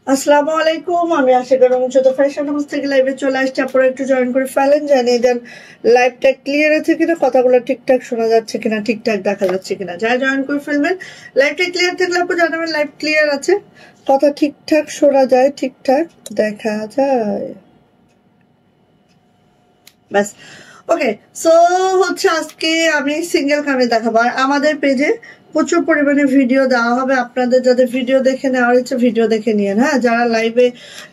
আসসালামু আলাইকুম, আমি আশা করি উচ্চত ফ্যাশন হাউস থেকে লাইভে চলে আসছি। আপনারা একটু জয়েন করে ফেলেন, জানিয়ে দেন লাইভটা ক্লিয়ার আছে কিনা, কথাগুলো ঠিকঠাক শোনা যাচ্ছে কিনা, ঠিকঠাক দেখা যাচ্ছে কিনা। যারা জয়েন করে ফেলবেন, লাইভটা ক্লিয়ার থাকলে আপু জানাবেন লাইভ ক্লিয়ার আছে, কথা ঠিকঠাক শোনা যায়, ঠিকঠাক দেখা যায়। ব্যাস, ওকে। সো হচ্ছে আজকে আমি সিঙ্গেল কামিজ দেখাবো। আর আমাদের পেজে প্রচুর পরিমাণে ভিডিও দেওয়া হবে, আপনাদের যাদের ভিডিও দেখে নেওয়ার ইচ্ছে ভিডিও দেখে নিয়েন। হ্যাঁ, যারা লাইভে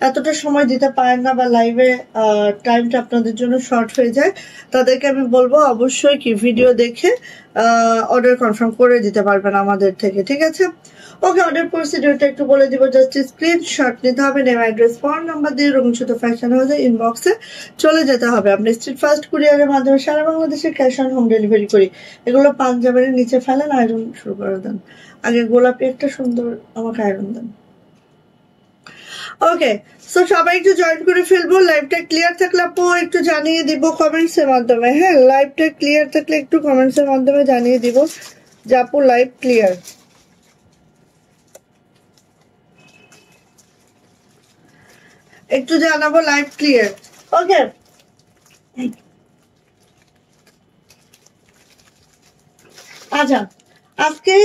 এতটা সময় দিতে পারেন না বা লাইভে টাইমটা আপনাদের জন্য শর্ট হয়ে যায়, তাদেরকে আমি বলবো অবশ্যই কি ভিডিও দেখে অর্ডার কনফার্ম করে দিতে পারবেন আমাদের থেকে, ঠিক আছে? ওকে, অর্ডার প্রসিডিউরটা একটু বলে দিব। জাস্ট স্ক্রিনশট নিতে হবে, নেম, অ্যাড্রেস, ফোন নাম্বার দিয়ে রঙিন ফ্যাশন হাউসে ইনবক্সে চলে যেতে হবে। আপনি স্ট্রিট ফাস্ট কুরিয়ারের মাধ্যমে সারা বাংলাদেশে ক্যাশ অন হোম ডেলিভারি করি। এগুলো পাঞ্জাবের নিচে ফেলেন, আয়রন শুরু করে দেন। আগে গোলাপি একটা সুন্দর আমাকে আয়রন দেন। ওকে, সো সবাই একটু জয়েন করে ফেলবো। লাইভটা ক্লিয়ার থাকলে আপু একটু জানিয়ে দিব কমেন্টস এর মাধ্যমে। হ্যাঁ, লাইভটা ক্লিয়ার থাকলে একটু কমেন্টস এর মাধ্যমে জানিয়ে দিব যে আপু লাইভ ক্লিয়ার। একটু জানাবো লাইভ ক্লিয়ার। ওকে, আচ্ছা, আজকে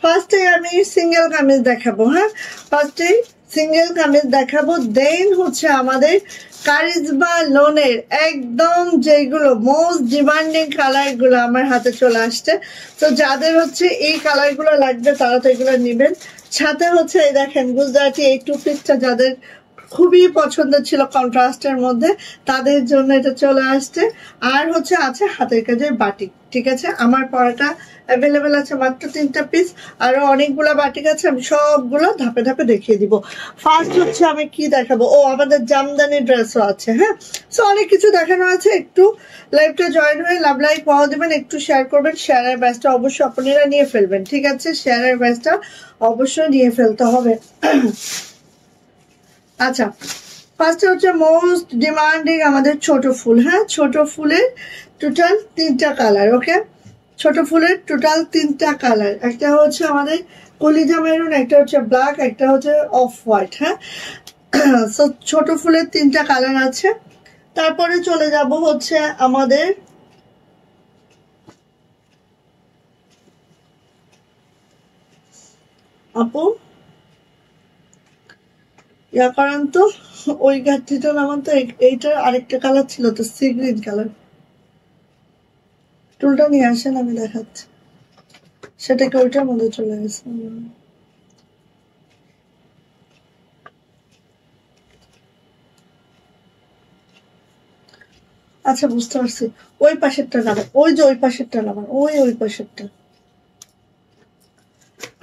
ফার্স্টে আমি সিঙ্গেল কামিজ দেখাবো। হ্যাঁ, ফার্স্টে সিঙ্গেল কামিজ দেখাবো, দেন হচ্ছে আমাদের কারিজমা লোনের একদম যেগুলো মোস্ট ডিমান্ডিং কালার গুলো আমার হাতে চলে আসছে। তো যাদের হচ্ছে এই কালার গুলো লাগবে তারা তো এগুলো নেবেন। সাথে হচ্ছে এই দেখেন গুজরাটি এই টু পিসটা যাদের খুবই পছন্দ ছিল কন্ট্রাস্টের মধ্যে, তাদের জন্য এটা চলে আসছে। আর হচ্ছে আছে হাতের কাজের বাটিক, ঠিক আছে? আমার পরাটা অ্যাভেলেবেল আছে মাত্র 3টা পিস, আরো অনেকগুলো বাটিক আছে, আমি সবগুলো ধাপে ধাপে দেখিয়ে দিব। ফার্স্ট হচ্ছে আমি কি দেখাবো, ও আমাদের জামদানি ড্রেসও আছে। হ্যাঁ, সো অনেক কিছু দেখানো আছে। একটু লাইভটা জয়েন হয়ে লাভ লাইক পাওয়া দেবেন, একটু শেয়ার করবেন। শেয়ারের ব্যাচটা অবশ্যই আপনারা নিয়ে ফেলবেন, ঠিক আছে? শেয়ারের ব্যাচটা অবশ্যই নিয়ে ফেলতে হবে। আচ্ছা, ফার্স্ট হচ্ছে মোস্ট ডিমান্ডিং আমাদের ছোট ফুল। হ্যাঁ, ছোট ফুলের টোটাল 3টা কালার। ওকে, ছোট ফুলের টোটাল 3টা কালার, একটা হচ্ছে আমাদের কলিজা মেরুন, একটা হচ্ছে ব্ল্যাক, একটা হচ্ছে অফ হোয়াইট। হ্যাঁ, সো ছোট ফুলের 3টা কালার আছে। তারপরে চলে যাব হচ্ছে আমাদের আপু ইয়া করেন তো, ওই গাছটিটা নামান তো। এইটার আরেকটা কালার ছিল তো, সি গ্রিন কালার। টুলটা নিয়ে আসেন, আমি দেখাচ্ছি। সেটাকে ওইটার মধ্যে চলে গেছে। আচ্ছা, বুঝতে পারছি। ওই পাশেরটা নামান, ওই যে ওই পাশেরটা নামান, ওই পাশেরটা।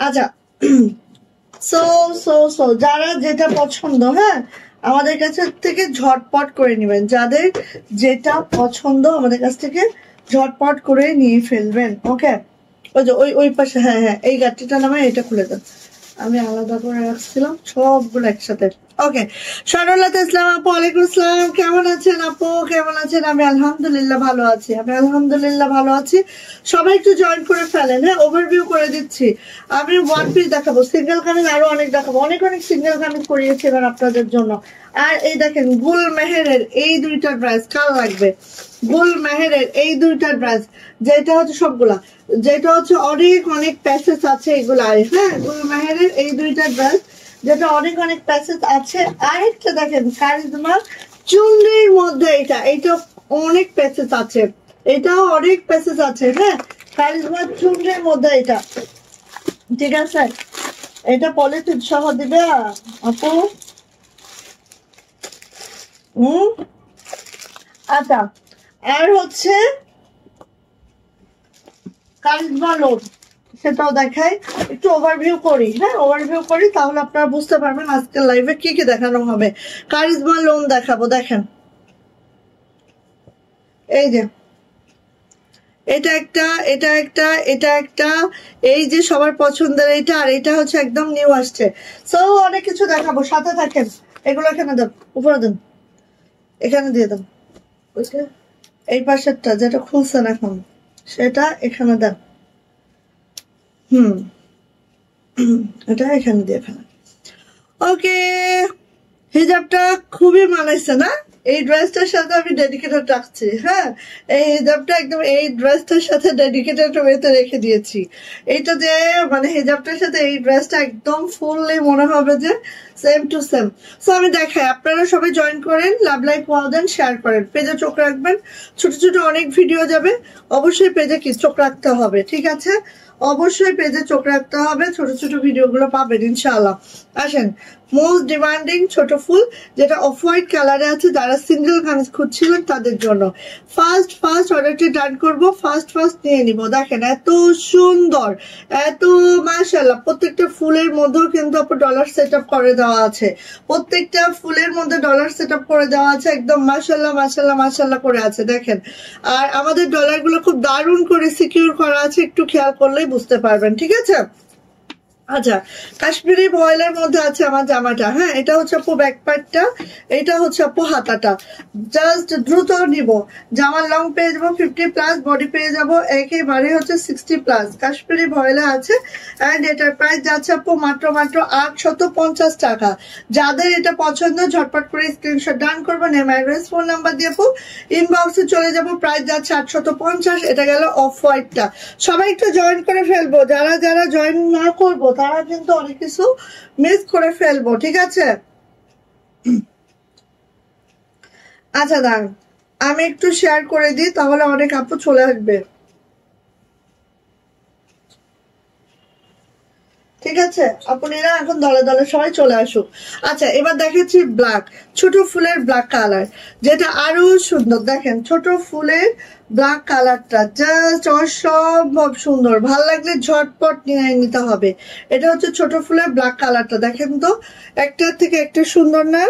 আচ্ছা, সো সো সো যারা যেটা পছন্দ, হ্যাঁ, আমাদের কাছে থেকে ঝটপট করে নেবেন। যাদের যেটা পছন্দ আমাদের কাছ থেকে ঝটপট করে নিয়ে ফেলবেন। ওকে, ওই যে ওই পাশে, হ্যাঁ হ্যাঁ, এই গাড়িটা নামে এটা খুলে দেন। আমি আলাদা করে রাখছিলাম সবগুলো একসাথে। ওকে, সরলাত ইসলাম আপু, ওয়ালাইকুম আসসালাম। কেমন আছেন আপু, কেমন আছেন? আমি আলহামদুলিল্লাহ ভালো আছি, আমি আলহামদুলিল্লাহ ভালো আছি। সবাই একটু জয়েন করে ফেলেন। হ্যাঁ, ওভারভিউ করে দিচ্ছি। আমি ওয়ান পিস দেখাবো, সিঙ্গেল কামিজ আরো অনেক দেখাবো, অনেক অনেক সিঙ্গেল কামিজ করিয়েছি এবার আপনাদের জন্য। আর এই দেখেন গুল মেহেরের এই 2টা ড্রেস কার লাগবে? গুল মেহেরের এই 2টা ড্রেস, যেটা হচ্ছে সবগুলা, যেটা হচ্ছে অনেক অনেক প্যাসেজ আছে এগুলা। হ্যাঁ, গুল মেহেরের এই 2টা ড্রেস যেটা অনেক অনেক প্যাসেজ আছে। আরেকটা দেখেন কারিজমা চুন্নির মধ্যে, এইটা অনেক প্যাসেজ আছে, এটাও অনেক প্যাসেজ আছে। হ্যাঁ, কারিজমা চুন্নির মধ্যে এটা, ঠিক আছে? এটা পলিথিন সহ দিবে আপু। আচ্ছা, আর হচ্ছে কারিজমা লোন, সেটাও দেখাই। একটু ওভারভিউ করি। হ্যাঁ, ওভারভিউ করি, তাহলে আপনারা বুঝতে পারবেন আজকের লাইভে কি কি দেখানো হবে। কারিজমা লোন দেখাবো, দেখেন এই যে এটা একটা, এটা একটা, এটা একটা, এই যে সবার পছন্দের এইটা, আর এটা হচ্ছে একদম নিউ আসছে। সো অনেক কিছু দেখাবো, সাথে থাকেন। এগুলো এখানে দেন, উপরে দেন, এখানে দিয়ে দেন। এই পাশেরটা যেটা খুলছেন এখন, সেটা এখানে দেন। এটা এখানে দিয়ে ফেলা। ওকে, হিজাবটা খুবই মানাইছে না? এই ড্রেসটার সাথে আমি ডেডিকেটেড রাখছি। হ্যাঁ, এই হিজাবটা একদম এই ড্রেসটার সাথে ডেডিকেটেড ওয়েতে রেখে দিয়েছি। এইটা যে মানে হিজাবটার সাথে এই ড্রেসটা একদম ফুললি মনে হবে যে সেম টু সেম। সো আমি দেখাই, আপনারা সবাই জয়েন করেন, লাভ লাইক ওয়াও দেন, শেয়ার করেন, পেজে চোখ রাখবেন। ছোট ছোট অনেক ভিডিও যাবে, অবশ্যই পেজে কি চোখ রাখতে হবে, ঠিক আছে? অবশ্যই পেজে চোখ রাখতে হবে, ছোট ছোট ভিডিওগুলো পাবেন ইনশাআল্লাহ। আসেন, মোস্ট ডিমান্ডিং ছোট ফুল যেটা অফ হোয়াইট কালারে আছে, যারা সিঙ্গেল কামিজ খুঁজছিলেন তাদের জন্য ফার্স্ট অর্ডারটি ডান করবো, ফার্স্ট নিয়ে নিব। দেখেন এত সুন্দর, এত মাশাআল্লাহ। প্রত্যেকটা ফুলের মধ্যেও কিন্তু আপনার ডলার সেট আপ করে দেওয়া আছে, প্রত্যেকটা ফুলের মধ্যে ডলার সেট আপ করে দেওয়া আছে, একদম মাশাআল্লাহ করে আছে দেখেন। আর আমাদের ডলার গুলো খুব দারুণ করে সিকিউর করা আছে, একটু খেয়াল করলেই বুঝতে পারবেন, ঠিক আছে? আচ্ছা, কাশ্মীরি ভয়েলের মধ্যে আছে আমার জামাটা। হ্যাঁ, এটা হচ্ছে আপু ব্যাক পার্টটা, এটা হচ্ছে আপু হাতাটা। জাস্ট দ্রুত নিব, জামার লং পেয়ে যাবো 50+, বডি পেয়ে যাবো একেবারে হচ্ছে 60+। কাশ্মীরি ভয়েলে আছে অ্যান্ড এটার প্রাইস যাচ্ছে আপু মাত্র 850 টাকা। যাদের এটা পছন্দ ঝটপট করে স্ক্রিনশট ডান করবো, নেম অ্যাড্রেস ফোন নাম্বার দিয়ে আপু ইনবক্সে চলে যাবো। প্রাইস যাচ্ছে 850। এটা গেল অফ হোয়াইটটা। সবাই একটু জয়েন করে ফেলবো, যারা যারা জয়েন না করবো তারা কিন্তু অনেক কিছু মিস করে ফেলবো, ঠিক আছে? আচ্ছা দাঁড়ান, আমি একটু শেয়ার করে দিই, তাহলে অনেক আপু চলে আসবে, ঠিক আছে? আপনারা এখন দলে দলে সবাই চলে আসুক। আচ্ছা, এবার দেখেছি ব্ল্যাক, ছোট ফুলের ব্ল্যাক কালার, যেটা আরো সুন্দর। দেখেন ছোট ফুলের ব্ল্যাক কালারটা জাস্ট অসম্ভব সুন্দর, ভাল লাগলে ঝটপট নিয়ে নিতে হবে। এটা হচ্ছে ছোট ফুলের ব্ল্যাক কালারটা, দেখেন তো একটার থেকে একটা সুন্দর না?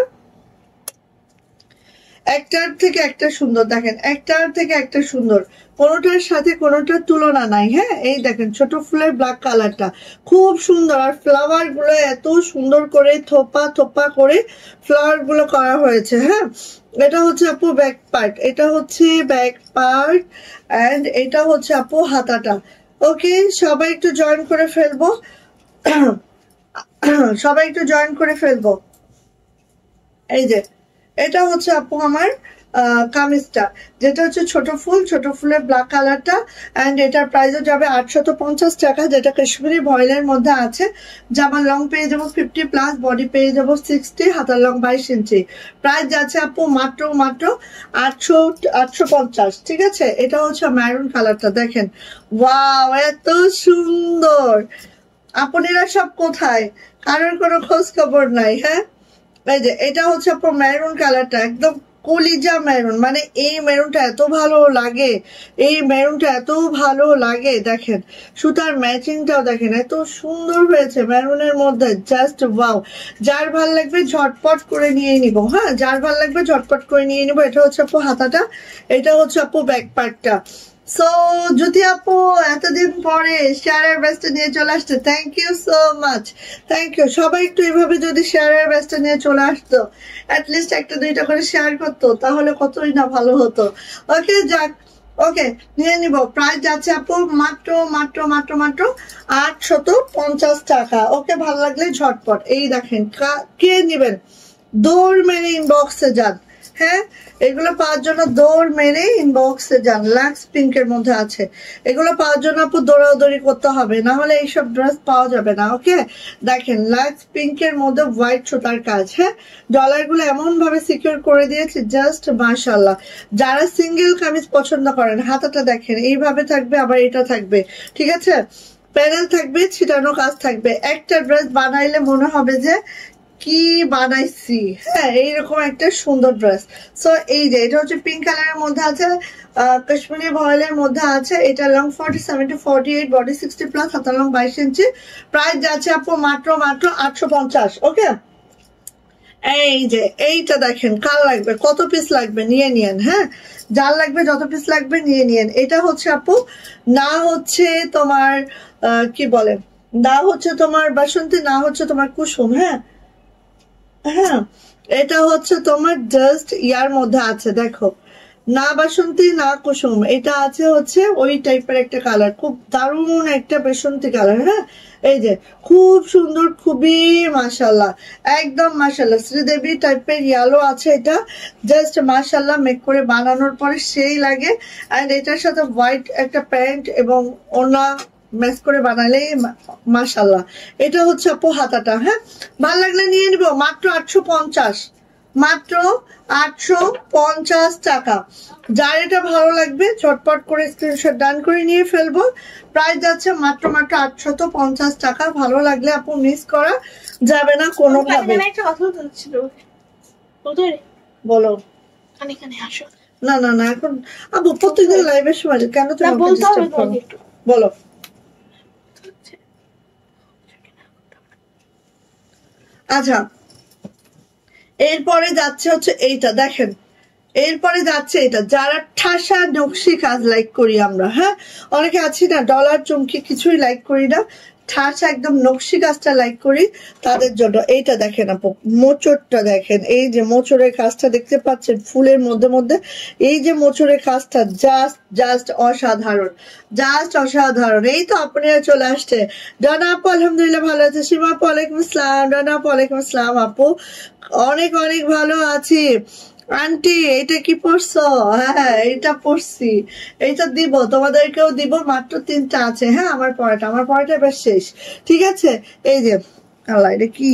একটার থেকে একটা সুন্দর, দেখেন একটার থেকে একটা সুন্দর, কোনোটার সাথে কোনোটার তুলনা নাই। হ্যাঁ, এই দেখেন ছোট ফুলের ব্ল্যাক কালারটা খুব সুন্দর, আর ফ্লাওয়ার গুলো এত সুন্দর করে থোপা করে ফ্লাওয়ার গুলো করা হয়েছে। হ্যাঁ, এটা হচ্ছে আপু ব্যাক পার্ট, এটা হচ্ছে ব্যাক পার্ট অ্যান্ড এটা হচ্ছে আপু হাতাটা। ওকে, সবাই একটু জয়েন করে ফেলবো, সবাই একটু জয়েন করে ফেলবো। এই যে এটা হচ্ছে আপু আমার কামিজটা, যেটা হচ্ছে ছোট ফুলের ব্ল্যাক কালারটা অ্যান্ড এটার প্রাইসও যাবে 850 টাকা, যেটা কাশ্মীরি ভয়েলের মধ্যে আছে। জামার লং পেয়ে যাবো 50+, বডি পেয়ে যাবো 60, হাতার লং 22 ইঞ্চি। প্রাইস যাচ্ছে আপু মাত্র 850, ঠিক আছে? এটা হচ্ছে ম্যারুন কালারটা, দেখেন ওয়াও এত সুন্দর। আপনারা সব কোথায়? কারোর কোনো খোঁজ খবর নাই। হ্যাঁ, এই যে এটা হচ্ছে আপনার মেরুন কালারটা, একদম কলিজা মেরুন, মানে এই মেরুনটা এত ভালো লাগে, এই মেরুনটা এত ভালো লাগে। দেখেন সুতার ম্যাচিংটাও দেখেন এত সুন্দর হয়েছে মেরুনের মধ্যে, জাস্ট ওয়াও। যার ভাল লাগবে ঝটপট করে নিয়ে নিব। হ্যাঁ, যার ভাল লাগবে ঝটপট করে নিয়ে নিব। এটা হচ্ছে আপু হাতাটা, এটা হচ্ছে আপু ব্যাক পার্টটা। সো যদি আপু এতদিন পরে শেয়ারের ব্যস্ত নিয়ে চলে আসছে, thank you so much, thank you. সবাই একটু এইভাবে যদি শেয়ারের ব্যস্ত নিয়ে চলে আসতো, অ্যাটলিস্ট একটা দুইটা করে শেয়ার করতো, তাহলে কতই না ভালো হতো। ওকে, যাক, ওকে নিয়ে নিব। প্রাইস যাচ্ছে আপু মাত্র 850 টাকা। ওকে, ভালো লাগলে ঝটপট। এই দেখেন কে নিবেন, দৌড় মেরে ইনবক্সে যান। হ্যাঁ, এগুলো পাওয়ার জন্য দৌড় মেরে ইনবক্সে যান। লাক্স পিঙ্কের মধ্যে আছে, এগুলো পাওয়ার জন্য আপু দৌড়াদৌড়ি করতে হবে, না হলে এইসব ড্রেস পাওয়া যাবে না। ওকে, দেখেন লাক্স পিঙ্কের মধ্যে হোয়াইট সুতার কাজ। হ্যাঁ, ডলার গুলো এমন ভাবে সিকিউর করে দিয়েছে, জাস্ট মাশাআল্লাহ। যারা সিঙ্গেল কামিজ পছন্দ করেন, হাতাটা দেখেন এইভাবে থাকবে, আবার এটা থাকবে, ঠিক আছে? প্যানেল থাকবে, ছিটানো কাজ থাকবে। একটা ড্রেস বানাইলে মনে হবে যে কি বানাইছি। হ্যাঁ, এইরকম একটা সুন্দর ড্রেস। সো এই যে এটা হচ্ছে পিঙ্ক কালারের মধ্যে আছে, কাশ্মীরি ভয়েলের মধ্যে আছে। এটা লং 47 to 48, বডি 60+, হাতার লং 22 ইঞ্চি। প্রাইস যাচ্ছে আপু মাত্র 850। ওকে, এই যে এইটা দেখেন, কার লাগবে, কত পিস লাগবে নিয়ে নিয়েন। হ্যাঁ, যার লাগবে যত পিস লাগবে নিয়ে নিয়েন। এটা হচ্ছে আপু না হচ্ছে তোমার কি বলে, না হচ্ছে তোমার বাসন্তী, না হচ্ছে তোমার কুসুম। হ্যাঁ হ্যাঁ, এটা হচ্ছে তোমার জাস্ট ইয়ার মধ্যে আছে, দেখো না বাসন্তী না কুসুম, এটা আছে হচ্ছে ওই টাইপের একটা কালার, খুব দারুণ একটা বাসন্তী কালার। হ্যাঁ, এই যে খুব সুন্দর, খুবই মাশাল্লাহ, একদম মাশাল্লাহ শ্রীদেবী টাইপের ইয়েলো আছে এটা, জাস্ট মাশাল্লাহ মেক করে বানানোর পরে সেই লাগে। অ্যান্ড এটার সাথে হোয়াইট একটা প্যান্ট এবং ওনা ম্যাচ করে বানালেই মাশাল্লাহ। এটা হচ্ছে আপু হাতাটা। হ্যাঁ, ভালো লাগলে নিয়ে নিবো, মাত্র 850, মাত্র 850 টাকা। যার এটা ভালো লাগবে ঝটপট করে স্ক্রিনশট ডান করে নিয়ে ফেলবো। প্রাইস যাচ্ছে মাত্র 850 টাকা। ভালো লাগলে আপু মিস করা যাবে না কোনোভাবে। বলো না না না, এখন আপু প্রত্যেকদিন লাইভের সময় কেন তুমি বলো। আচ্ছা, এরপরে যাচ্ছে হচ্ছে এইটা দেখেন, এরপরে যাচ্ছে এটা, যারা ঠাসা নকশি কাজ লাইক করি আমরা। হ্যাঁ, অনেকে আছি না ডলার চুমকি কিছুই লাইক করি না, ঠাসা একদম নকশি কাজটা লাইক করি, তাদের জন্য এইটা দেখেন আপু, মোচরটা দেখেন, এই যে মোচরের কাজটা দেখতে পাচ্ছেন ফুলের মধ্যে মধ্যে, এই যে মোচরের কাজটা জাস্ট জাস্ট অসাধারণ, জাস্ট অসাধারণ। এই তো আপনারা চলে আসছে ডানা আপু, আলহামদুলিল্লাহ ভালো আছে। সীমা আপু ওয়ালাইকুম আসসালাম, ডানা আপু ওয়ালাইকুম আসসালাম। আপু অনেক অনেক ভালো আছি। আন্টি এটা কি পড়ছো? হ্যাঁ এটা পড়ছি, এইটা দিব তোমাদেরকেও দিব, মাত্র 3টা আছে। হ্যাঁ, আমার পড়াটা বেশ শেষ, ঠিক আছে। এই যে আল্লাহ, এটা কি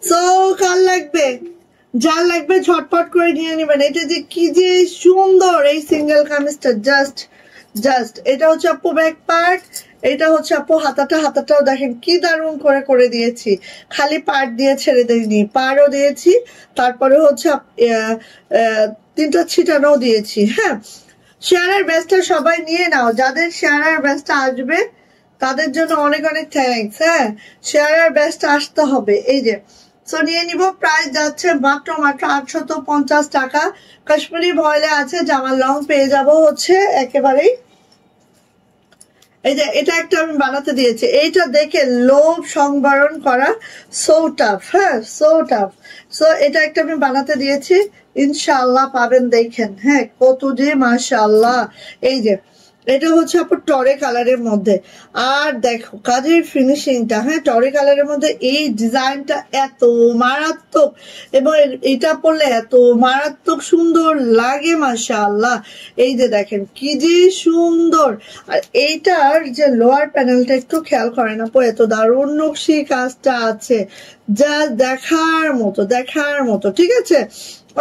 সো কাল লাগবে, যার লাগবে ঝটপট করে নিয়ে নেবেন। এটা যে কি যে সুন্দর এই সিঙ্গেল কামিজটা, জাস্ট জাস্ট। এটা হচ্ছে আপু ব্যাক পার্ট, এটা হচ্ছে আপু হাতাটা, হাতাটাও দেখেন কি দারুণ করে করে দিয়েছি, খালি পার্ট দিয়ে ছেড়ে দিইনি, পাড়ও দিয়েছি, তারপরে হচ্ছে 3টা ছিটানো দিয়েছি। হ্যাঁ, শেয়ারের ব্যাচটা সবাই নিয়ে নাও, যাদের শেয়ারের ব্যাচটা আসবে তাদের জন্য অনেক অনেক থ্যাঙ্কস। হ্যাঁ, শেয়ারের ব্যাচটা আসতে হবে। এই যে সো নিয়ে নিব, প্রাইস যাচ্ছে মাত্র 850 টাকা। কাশ্মীরি ভয়েলে আছে, জামার লং পেয়ে যাব হচ্ছে একেবারেই। এই যে এটা একটা আমি বানাতে দিয়েছি, এইটা দেখে লোভ সংবরণ করা সো টাফ। হ্যাঁ, সো টাফ। সো এটা একটা আমি বানাতে দিয়েছি, ইনশাআল্লাহ পাবেন, দেখেন। হ্যাঁ, কত যে মাশাআল্লাহ। এই যে এটা হচ্ছে আপনার টরে কালারের মধ্যে, আর দেখো কাজের ফিনিশিংটা। হ্যাঁ, টরে কালারের মধ্যে এই ডিজাইনটা এত মারাত্মক, এবং এটা পরলে এত মারাত্মক সুন্দর লাগে মাশাআল্লাহ। এই যে দেখেন কি যে সুন্দর। আর এইটার যে লোয়ার প্যানেলটা একটু খেয়াল করেন আপু, এত দারুণ নকশি কাজটা আছে, যা দেখার মতো, দেখার মতো, ঠিক আছে।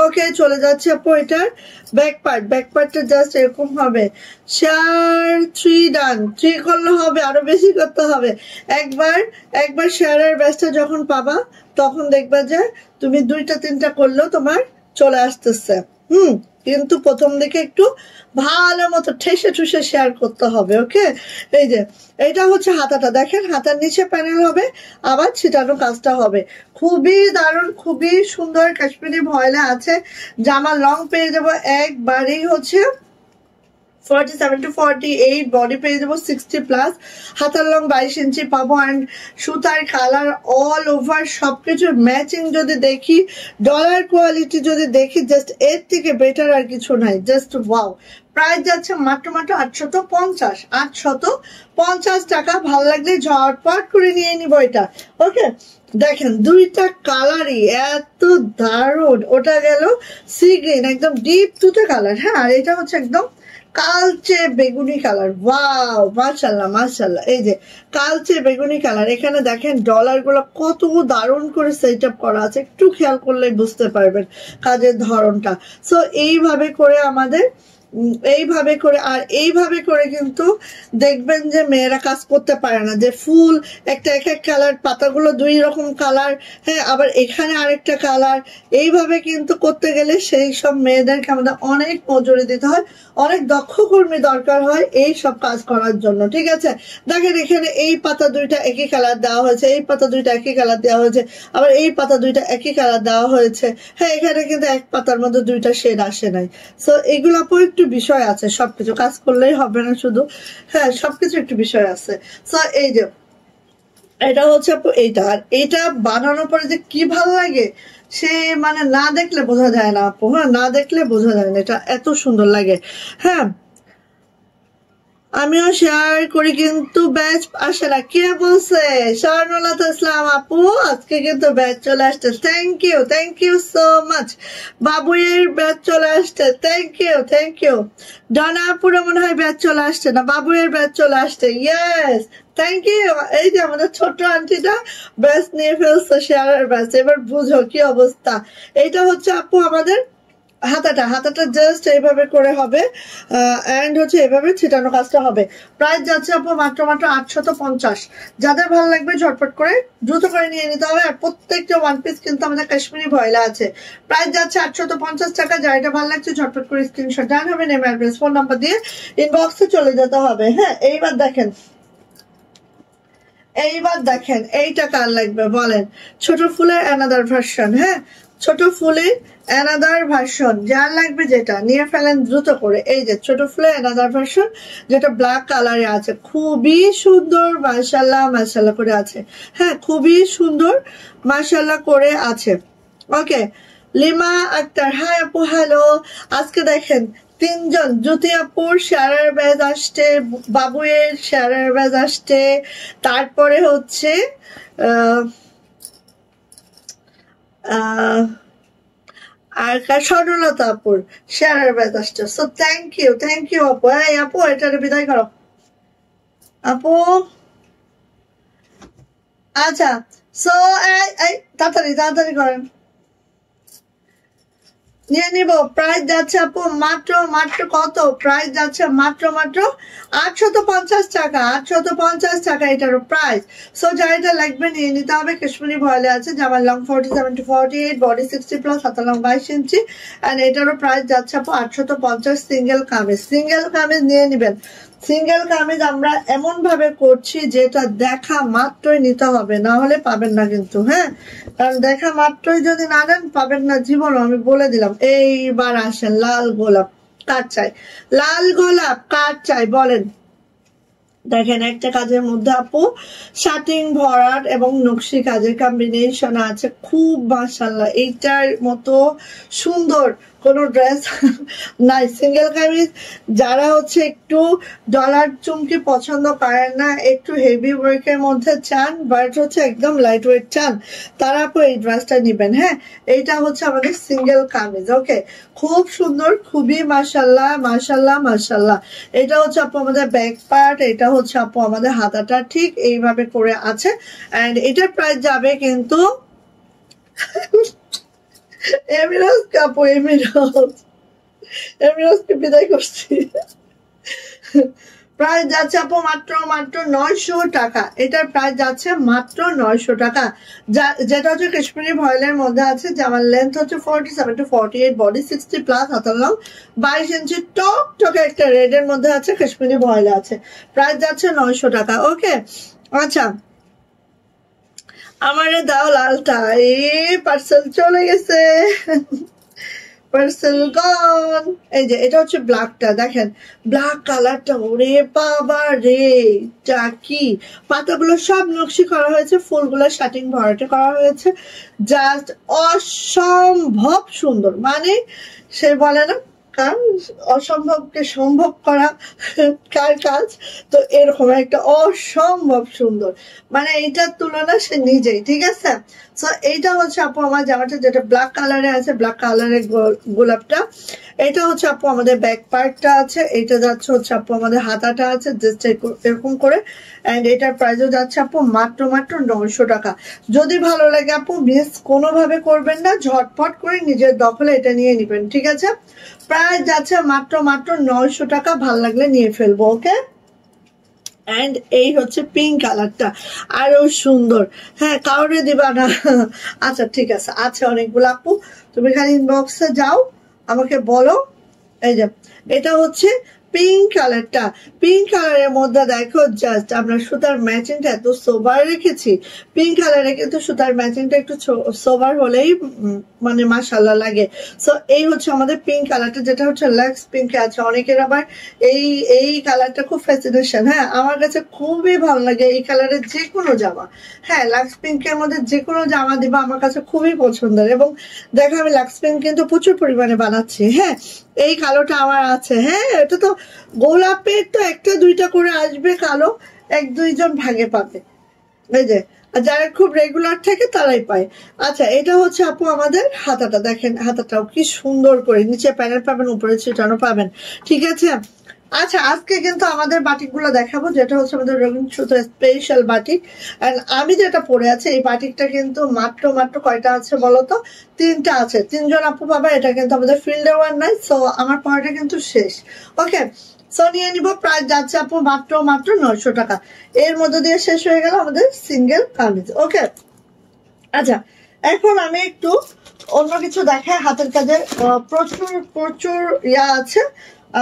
ওকে, চলে যাচ্ছে আপু এটার ব্যাক পার্ট। ব্যাক পার্টটা জাস্ট এরকম হবে, 3 ডান, 3 করলে হবে, আরো বেশি করতে হবে। একবার শেয়ারের ব্যাচটা যখন পাবা তখন দেখবা যে তুমি 2টা 3টা করলেও তোমার চলে আসতেছে। কিন্তু প্রথম দিকে একটু ভালো মতো ঠেসে ঠুসে শেয়ার করতে হবে। ওকে, এই যে এটা হচ্ছে হাতাটা, দেখেন হাতার নিচে প্যানেল হবে, আবার ছিটানো কাজটা হবে, খুবই দারুণ, খুবই সুন্দর। কাশ্মীরি ভয়েলে আছে, জামা লং পেয়ে যাবো একবারেই হচ্ছে 47 to 48, বডি পেয়ে যাবো 60+, হাতার লং 22 ইঞ্চি পাবো। অ্যান্ড সুতার কালার অল ওভার সবকিছু ম্যাচিং যদি দেখি, ডলার কোয়ালিটি যদি দেখি, জাস্ট এর থেকে বেটার আর কিছু নাই, জাস্ট ওয়াও। প্রাইস যাচ্ছে মাত্র 850 টাকা। ভালো লাগলে ঝটপট করে নিয়ে নিব এটা। ওকে, দেখেন 2টা কালারই এত দারুণ। ওটা গেল সি গ্রিন, একদম ডিপ তুতে কালার। হ্যাঁ, আর এটা হচ্ছে একদম কালচে বেগুনি কালার। ওয়াও, মাশাআল্লাহ মাশাআল্লাহ। এই যে কালচে বেগুনি কালার, এখানে দেখেন ডলার গুলো কত দারুণ করে সেট আপ করা আছে, একটু খেয়াল করলেই বুঝতে পারবেন কাজের ধরনটা। সো এইভাবে করে আমাদের এইভাবে করে, আর এইভাবে করে কিন্তু দেখবেন যে মেয়েরা কাজ করতে পারে না, যে ফুল একটা এক এক কালার, পাতাগুলো 2 রকম কালার। হ্যাঁ, আবার এখানে আরেকটা কালার, এইভাবে কিন্তু করতে গেলে সেই সব মেয়েদেরকে আমাদের অনেক মজুরি দিতে হয়, অনেক দক্ষ কর্মী দরকার হয় এই সব কাজ করার জন্য, ঠিক আছে। দেখেন এখানে এই পাতা 2টা একই কালার দেওয়া হয়েছে, এই পাতা 2টা একই কালার দেওয়া হয়েছে, আবার এই পাতা 2টা একই কালার দেওয়া হয়েছে। হ্যাঁ, এখানে কিন্তু এক পাতার মধ্যে 2টা শেড আসে নাই। সো এগুলো একটু বিষয় আছে, সবকিছু কাজ করলেই হবে না শুধু। হ্যাঁ, সবকিছু একটু বিষয় আছে। সো এই যে এটা হচ্ছে আপু এইটা, আর এটা বানানোর পরে যে কি ভালো লাগে সে মানে না দেখলে বোঝা যায় না আপু, হ্যাঁ না দেখলে বোঝা যায় না, এটা এত সুন্দর লাগে। হ্যাঁ আমিও শেয়ার করি কিন্তু ব্যাচ আসে না, কে বলছে? স্বর্ণলতা ইসলাম আপু আজকে কিন্তু ব্যাচ চলে আসছে, থ্যাংক ইউ সো মাচ। বাবুয়ের ব্যাচ চলে আসছে, থ্যাংক ইউ। ডনা আপুরও মনে হয় ব্যাচ চলে আসছে না, বাবুয়ের ব্যাচ চলে আসছে, ইয়েস থ্যাংক ইউ। এই যে আমাদের ছোট্ট আন্টিটা ব্যাচ নিয়ে ফেলছে, শেয়ারের ব্যাচ। এবার বুঝো কি অবস্থা। এইটা হচ্ছে আপু আমাদের হাতাটা জাস্ট এইভাবে করে হবে, এন্ড হচ্ছে এইভাবে ছিটানো কাজটা হবে। প্রাইস যাচ্ছে আপু মাত্র 850। যাদের ভালো লাগবে ঝটপট করে দ্রুত করে নিয়ে নিতে হবে। আর প্রত্যেকটা ওয়ান পিস কিন্তু আমাদের কাশ্মীরি ভয়লা আছে। প্রাইস যাচ্ছে 850 টাকা। যার এটা ভালো লাগছে ঝটপট করে স্ক্রিনশট ডান হবে, নেম অ্যাড্রেস ফোন নাম্বার দিয়ে ইনবক্সে চলে যেতে হবে। হ্যাঁ এইবার দেখেন এইটা কার লাগবে বলেন? ছোট ফুলের অ্যানাদার ভার্সন। হ্যাঁ ছোট ফুলের অ্যানাদার ভার্সন, যার লাগবে যেটা নিয়ে ফেলেন দ্রুত করে। এই যে ছোট ফুলের অ্যানাদার ভার্সন, যেটা ব্ল্যাক কালারে আছে, খুবই সুন্দর মাশাআল্লাহ করে আছে। হ্যাঁ খুবই সুন্দর মাশাআল্লাহ করে আছে। ওকে লিমা আক্তার, হাই আপু হ্যালো। আজকে দেখেন তিনজন, জ্যোতি আপুর শেয়ারের ব্যাজ আসছে, বাবুয়ের শেয়ারের ব্যাজ আসছে, তারপরে হচ্ছে আর স্বর্ণলতা আপুর শেয়ারের ব্যাজ আসছে। সো থ্যাংক ইউ আপু। এই আপু এটার বিদায় করো আপু। আচ্ছা সো এই তাড়াতাড়ি করেন, নিয়ে নিব। প্রাইস যাচ্ছে আপু মাত্র কত? প্রাইস যাচ্ছে মাত্র 850 টাকা। 850 টাকা এটারও প্রাইস। সো যার এটা লাগবে নিয়ে নিতে হবে। কাশ্মীরি ভয়েলে আছে, জামার লং 47 to 48, বডি 60 প্লাস, হাতা লং 22 ইঞ্চি। এন্ড এটারও প্রাইস যাচ্ছে আপু 850। সিঙ্গেল কামিজ নিয়ে নিবেন। সিঙ্গেল কামিজ আমরা এমন ভাবে করছি যেটা দেখা মাত্রই নিতে হবে, না হলে পাবেন না কিন্তু। হ্যাঁ কারণ দেখা মাত্রই যদি না নেন পাবেন না জীবনও, আমি বলে দিলাম। এইবার আসেন লাল গোলাপ কার চাই বলেন? দেখেন একটা কাজের মধ্যে আপু শাটিং ভরাট এবং নকশি কাজের কম্বিনেশন আছে, খুব মাশাআল্লাহ এইটার মতো সুন্দর কোনো ড্রেস নাই। সিঙ্গেল কামিজ যারা হচ্ছে একটু ডলার চুমকি পছন্দ করেন না, একটু হেভি ওয়ার্কের মধ্যে চান, বাট হচ্ছে একদম লাইট ওয়েট চান, তারা আপু এই ড্রেসটা নিবেন। হ্যাঁ এইটা হচ্ছে আমাদের সিঙ্গেল কামিজ। ওকে খুব সুন্দর, খুবই মাশাআল্লাহ। এটা হচ্ছে আপু আমাদের ব্যাক পার্ট, এটা হচ্ছে আপু আমাদের হাতাটা ঠিক এইভাবে করে আছে। এন্ড এটার প্রাইস যাবে কিন্তু এমিরাজকে বিদায় করছি। প্রাইস যাচ্ছে আপু মাত্র 900 টাকা। এটার প্রাইস যাচ্ছে মাত্র 900 টাকা। যেটা হচ্ছে কাশ্মীরি ভয়েলের মধ্যে আছে, জামার লেন্থ হচ্ছে 47 to 48, বডি 60 প্লাস, হাতার লং 22 ইঞ্চি, টকে একটা রেড এর মধ্যে আছে, কাশ্মীরি ভয়েল আছে। প্রাইস যাচ্ছে 900 টাকা। ওকে আচ্ছা আমারে দাও লালটা, পার্সেল চলে গেছে, পার্সেল গন। এই যে এটা হচ্ছে ব্ল্যাকটা, দেখেন ব্ল্যাক কালারটা, ওরে বাবা রে, এটা কি পাতাগুলো সব নকশি করা হয়েছে, ফুলগুলো শাটিং ভরাটে করা হয়েছে, জাস্ট অসম্ভব সুন্দর। মানে সে বলে না কারণ অসম্ভবকে সম্ভব করা কার কাজ, তো এরকম একটা অসম্ভব সুন্দর, মানে এইটার তুলনা সে নিজেই। ঠিক আছে সো এইটা হচ্ছে আপু আমার জামাটা, যেটা ব্ল্যাক কালারে আছে, ব্ল্যাক কালারের গোলাপটা। এটা হচ্ছে আপু আমাদের ব্যাক পার্টটা আছে, এটা যাচ্ছে হচ্ছে আপু আমাদের হাতাটা আছে জাস্ট এরকম করে। এন্ড এটার প্রাইসও যাচ্ছে আপু মাত্র 900 টাকা। যদি ভালো লাগে আপু মিস কোনোভাবে করবেন না, ঝটপট করে নিজের দখলে এটা নিয়ে নিবেন। ঠিক আছে প্রাইস যাচ্ছে মাত্র 900 টাকা। ভালো লাগলে নিয়ে ফেলবো। ওকে এন্ড এই হচ্ছে পিঙ্ক কালারটা, আরো সুন্দর। হ্যাঁ কাউরে দিবা না? আচ্ছা ঠিক আছে, আছে অনেকগুলো আপু, তুমি খালি ইনবক্সে যাও আমাকে বলো। এই যে এটা হচ্ছে পিঙ্ক কালারটা, পিঙ্ক কালারের মধ্যে দেখো জাস্ট আমরা সুতার ম্যাচিংটা এত সোবার রেখেছি। পিঙ্ক কালারে কিন্তু সুতার ম্যাচিংটা একটু সোবার হলেই মানে মাশাআল্লাহ লাগে। সো এই হচ্ছে আমাদের পিঙ্ক কালারটা, যেটা হচ্ছে লাক্স পিঙ্কে আছে। অনেকের আবার এই এই কালারটা খুব ফ্যাসিনেশন। হ্যাঁ, আমার কাছে খুবই ভালো লাগে এই কালারের যে কোনো জামা। হ্যাঁ, লাক্স পিঙ্কের মধ্যে যে কোনো জামা দিবা আমার কাছে খুবই পছন্দের। এবং দেখো আমি লাক্স পিঙ্ক কিন্তু প্রচুর পরিমাণে বানাচ্ছি। হ্যাঁ, এই কালোটা আমার আছে। হ্যাঁ, এটা তো গোলাপের তো একটা দুইটা করে আসবে কালো, এক দুইজন ভাগে পাবে। এই যে যারা খুব রেগুলার থাকে তারাই পায়। আচ্ছা, এটা হচ্ছে আপু আমাদের হাতাটা। দেখেন হাতাটাও কি সুন্দর করে, নিচে প্যানেল পাবেন, উপরে ছিটানো পাবেন। ঠিক আছে। আচ্ছা, আজকে কিন্তু আমাদের বাটিকগুলো দেখাবো, যেটা হচ্ছে আমাদের রঙিন সুতো স্পেশাল বাটিক। এন্ড আমি যেটা পরে আছি এই বাটিকটা কিন্তু মাত্র কয়টা আছে বলতো? 3টা আছে। 3জন আপু পাবা। এটা কিন্তু আমাদের ফিল্ডে ওয়ান নাই, সো আমার পড়াটা কিন্তু শেষ। ওকে, সো নিয়ে নিব। প্রাইস যাচ্ছে আপু মাত্র 900 টাকা। এর মধ্যে দিয়ে শেষ হয়ে গেল আমাদের সিঙ্গেল কামিজ। ওকে, আচ্ছা এখন আমি একটু অন্য কিছু দেখাই হাতের কাজের। প্রচুর ইয়া আছে,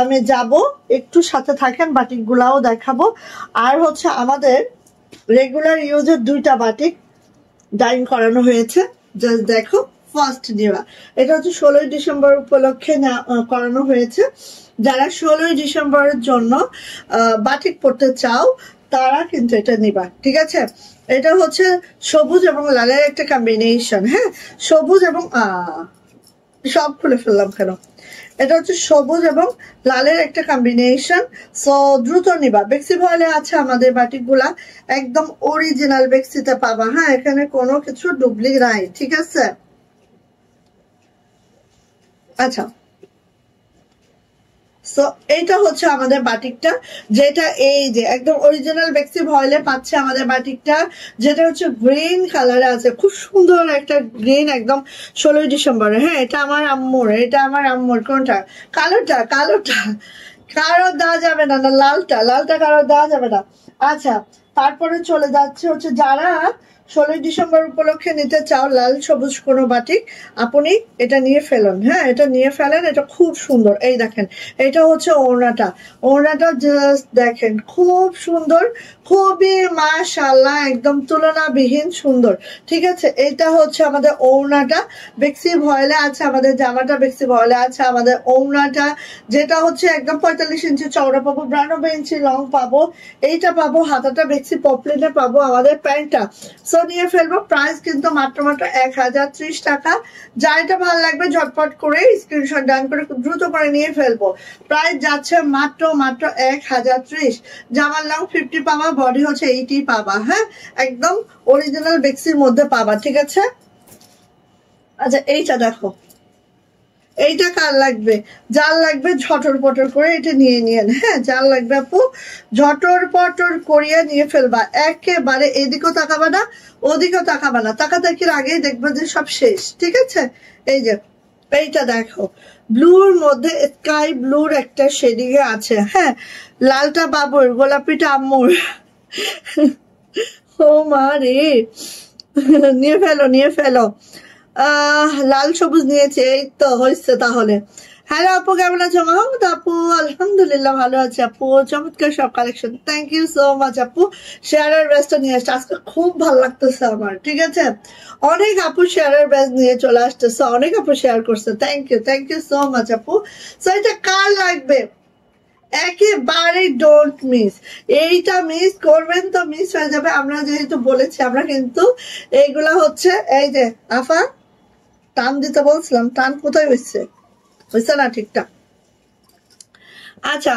আমি যাব একটু সাথে থাকেন। বাটিক গুলাও দেখাবো। আর হচ্ছে আমাদের রেগুলার ইউজের 2টা বাটিক ডাইং করানো হয়েছে। জাস্ট দেখো, ফার্স্ট নেওয়া। এটা হচ্ছে 16ই ডিসেম্বর উপলক্ষে করানো হয়েছে। যারা 16ই ডিসেম্বরের জন্য বাটিক পড়তে চাও তারা কিন্তু এটা নিবা। ঠিক আছে। এটা হচ্ছে সবুজ এবং লালের একটা কম্বিনেশন। হ্যাঁ, সবুজ এবং সব খুলে ফেললাম কেন। এটা হচ্ছে সবুজ এবং লালের একটা কম্বিনেশন। সো দ্রুত নিবা। বেক্সি ভয়েলে আছে আমাদের বাটিক গুলা, একদম অরিজিনাল বেক্সিতে পাবা। হ্যাঁ, এখানে কোনো কিছু ডুপ্লি নাই। ঠিক আছে। আচ্ছা, সো এইটা হচ্ছে আমাদের বাটিকটা, যেটা এই যে একদম অরিজিনাল বেক্সি ভয়েলে পাচ্ছে আমাদের বাটিকটা, যেটা হচ্ছে গ্রিন কালারে আছে। খুব সুন্দর একটা গ্রিন, একদম 16ই ডিসেম্বরে। হ্যাঁ, এটা আমার আম্মুর, এটা আমার আম্মুর। কোনটা? কালোটা, কালোটা কারো দেওয়া যাবে না, না লালটা কারো দেওয়া যাবে না। আচ্ছা, তারপরে চলে যাচ্ছে হচ্ছে যারা 16ই ডিসেম্বর উপলক্ষে নিতে চাও লাল সবুজ কোনো বাটিক, আপনি এটা নিয়ে ফেলুন। হ্যাঁ, এটা নিয়ে ফেলেন। এটা খুব সুন্দর। এই দেখেন, এটা হচ্ছে ওড়নাটা। ওড়নাটা জাস্ট দেখেন, খুব সুন্দর, খুবই মাশাআল্লাহ, একদম তুলনাবিহীন সুন্দর। ঠিক আছে। এটা হচ্ছে আমাদের ওড়নাটা, বেক্সি ভয়েলে আছে। আমাদের জামাটা বেক্সি ভয়েলে আছে। আমাদের ওড়নাটা যেটা হচ্ছে একদম 45 ইঞ্চি চওড়া পাবো, 92 ইঞ্চি লং পাবো। এইটা পাবো, হাতাটা বেক্সি পপলিনে পাবো। আমাদের প্যান্টটা সো নিয়ে ফেলবো। প্রাইস কিন্তু মাত্র 1030 টাকা। যা এটা ভালো লাগবে ঝটপট করে স্ক্রিনশট ডান করে দ্রুত করে নিয়ে ফেলবো। প্রাইস যাচ্ছে মাত্র 1030। জামার লং 50 পাবা, বডি হচ্ছে 80 পাবা। হ্যাঁ, একদম অরিজিনাল বেক্সির মধ্যে পাবা। ঠিক আছে। আচ্ছা, এইটা দেখো, এইটা কার লাগবে? যার লাগবে ঝটর পটর করে এটা নিয়ে নিয়েন। হ্যাঁ, যার লাগবে আপু ঝটর পটর করিয়া নিয়ে ফেলবা। একেবারে এদিকেও তাকাবা না, ওদিকেও তাকাবা না। তাকাতাকির আগেই দেখবে যে সব শেষ। ঠিক আছে। এই যে এইটা দেখো, ব্লুর মধ্যে স্কাই ব্লুর একটা শেডিং এ আছে। হ্যাঁ, লালটা বাবুর, গোলাপিটা আম্মুর। ও মা রে, নিয়ে ফেলো, নিয়ে ফেলো। লাল সবুজ নিয়েছে, এই তো হয়েছে তাহলে। হ্যালো আপু, কেমন আছো? মাহমুদ আপু, আলহামদুলিল্লাহ ভালো আছে আপু। চমৎকার সব collection, thank you so much আপু। শেয়ারের ব্যাচটা নিয়ে আসছে আজকে, খুব ভালো লাগতেছে আমার। ঠিক আছে, অনেক আপু শেয়ারের ব্যাচ নিয়ে চলে আসতেছে, অনেক আপু শেয়ার করছে। থ্যাংক ইউ সো মাচ আপু। সো এটা কার লাগবে একেবারে ডোন্ট মিস। এইটা মিস করবেন তো মিস হয়ে যাবে। আমরা যেহেতু বলেছি, আমরা কিন্তু এইগুলা হচ্ছে, এই যে আফা টান দিতে বলছিলাম, টান কোথায় হয়েছে? হয়েছে না ঠিকঠাক? আচ্ছা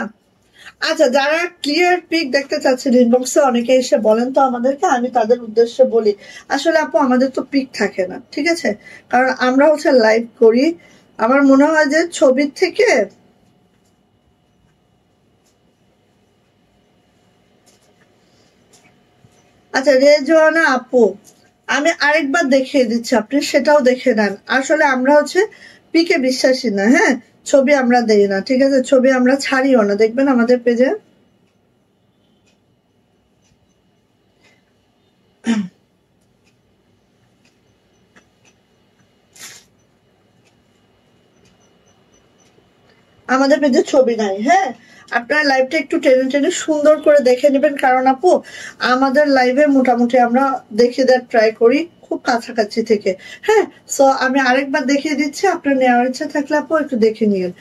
আচ্ছা, যারা ক্লিয়ার পিক দেখতে চাচ্ছেন ইনবক্সে অনেকে এসে বলেন তো আমাদেরকে, আমি তাদের উদ্দেশ্যে বলি আসলে আপু আমাদের তো পিক থাকে না। ঠিক আছে, কারণ আমরা হচ্ছে লাইভ করি। আমার মনে হয় যে ছবির থেকে আচ্ছা রেজওয়ানা আপু, আমি আরেকবার দেখিয়ে দিচ্ছি, আপনি সেটাও দেখে নেন। আসলে আমরা হচ্ছে পিকে বিশ্বাসী না। হ্যাঁ, ছবি আমরা দেই না। ঠিক আছে, ছবি আমরা ছাড়িও না, দেখবেন আমাদের পেজে। আমাদের পেজে ছবি নাই। হ্যাঁ, আপনার লাইভটা একটু টেনে টেনে সুন্দর করে দেখে নেবেন, কারণ আপু আমাদের লাইভে মোটামুটি আমরা দেখে দেওয়ার ট্রাই করি খুব কাছাকাছি থেকে। হ্যাঁ, সো আমি আরেকবার দেখিয়ে দিচ্ছি, আপনার নেওয়ার ইচ্ছা থাকলে আপু একটু দেখে নিন।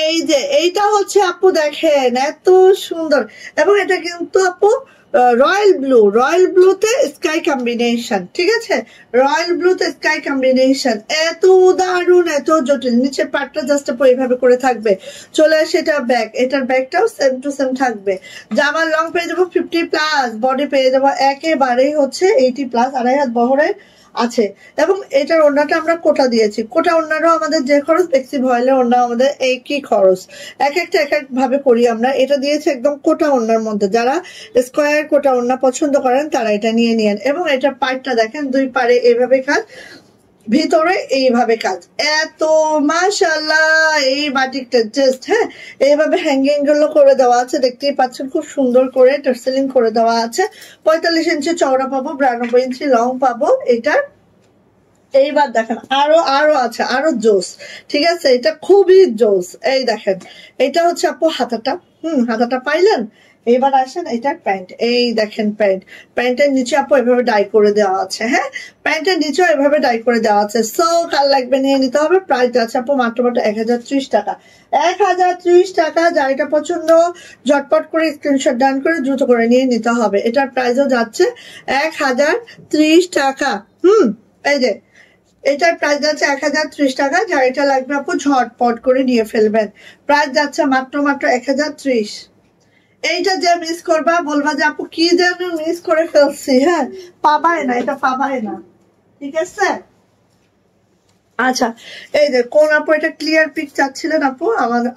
এই যে এইটা হচ্ছে আপু দেখেন এত সুন্দর, এবং এটা কিন্তু আপু রয়্যাল ব্লুতে স্কাই কম্বিনেশন, ঠিক আছে, রয়্যাল ব্লুতে স্কাই কম্বিনেশন, এত দারুণ এত জটিল। নিচের পার্টটা জাস্ট আপু এইভাবে করে থাকবে। চলে আসে এটা ব্যাগ, এটার ব্যাগটাও সেম টু সেম থাকবে। জামার লং পেয়ে যাবো 50+, বডি পেয়ে যাবো একেবারেই হচ্ছে 80+, 2.5 হাত বহরের আছে। এবং এটার ওড়নাটা আমরা কোটা দিয়েছি, কোটা ওড়নারও আমাদের যে খরচ, বেক্সি ভয়েলের ওড়না আমাদের একই খরচ, এক এক ভাবে করি আমরা। এটা দিয়েছি একদম কোটা ওড়নার মধ্যে, যারা স্কোয়ার কোটা ওড়না পছন্দ করেন তারা এটা নিয়ে নিয়েন। এবং এটার পাড়টা দেখেন, দুই পাড়ে এইভাবে কাজ, ভিতরে এইভাবে কাজ, এত মাশাআল্লাহ। এই বাটিকটা জাস্ট, হ্যাঁ, এইভাবে হ্যাঙ্গিং গুলো করে দেওয়া আছে, দেখতেই পাচ্ছেন খুব সুন্দর করে টার্সেলিং করে দেওয়া আছে। 45 ইঞ্চি চওড়া পাবো, 92 ইঞ্চি লং পাবো এটার। এইবার দেখেন আরো আছে, আরো জোস, ঠিক আছে, এটা খুবই জোস। এই দেখেন, এটা হচ্ছে আপু হাতাটা, হাতাটা পাইলেন। এবার আসেন এটার প্যান্ট, এই দেখেন প্যান্টের নিচে আপু এভাবে ডাই করে দেওয়া আছে। হ্যাঁ, প্যান্টের নিচেও এভাবে ডাই করে দেওয়া আছে। সো কার লাগবে নিয়ে নিতে হবে। প্রাইস আছে আপু মাত্র 1030 টাকা, 1030 টাকা। যার এটা পছন্দ ঝটপট করে স্ক্রিনশট ডান করে দ্রুত করে নিয়ে নিতে হবে। এটার প্রাইসও যাচ্ছে 1030 টাকা। এই যে এটার প্রাইস যাচ্ছে 1030 টাকা। যার এটা লাগবে আপু ঝটপট করে নিয়ে ফেলবেন। প্রাইস যাচ্ছে মাত্র 1030। এইটা যে মিস করবা বলবা যে আপু কি যেন মিস করে ফেলছি। হ্যাঁ, পাবাই না, এটা পাবাই না, ঠিক আছে। আচ্ছা, এই যে কোন আপু এটা ক্লিয়ার পিক চাচ্ছিলেন আপু,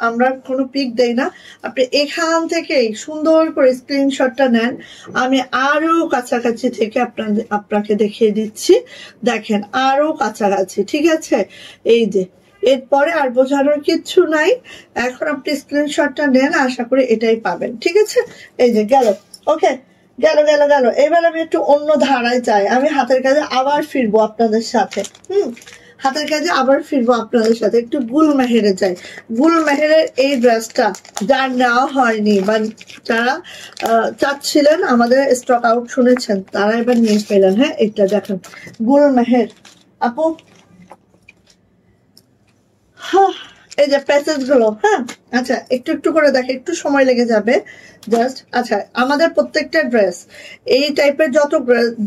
আমরা কোনো পিক দেই না, আপনি এখান থেকে সুন্দর করে স্ক্রিনশটটা নেন। আমি আরো কাছাকাছি থেকে আপনাকে দেখিয়ে দিচ্ছি, দেখেন আরো কাছাকাছি, ঠিক আছে। এই যে এরপরে আর বোঝানোর কিচ্ছু নাই, এখন আপনি স্ক্রিনশটটা নেন, আশা করি এটাই পাবেন, ঠিক আছে। এই যে গেল, ওকে, গেল। এবার আমি একটু অন্য ধারায় চাই, আমি হাতের কাজে আবার ফিরবো আপনাদের সাথে। হাতের কাজে আবার ফিরবো আপনাদের সাথে, একটু গুল মেহেরে যাই। গুল মেহেরের এই ড্রেসটা যার নেওয়া হয়নি বা যারা চাচ্ছিলেন, আমাদের স্টক আউট শুনেছেন, তারা এবার নিয়ে পেলেন। হ্যাঁ, এটা দেখেন গুল মেহের আপু, এই যে প্যাসেজ গুলো। হ্যাঁ, আচ্ছা, একটু করে দেখে, একটু সময় লেগে যাবে জাস্ট। আচ্ছা, আমাদের প্রত্যেকটা ড্রেস, এই টাইপের যত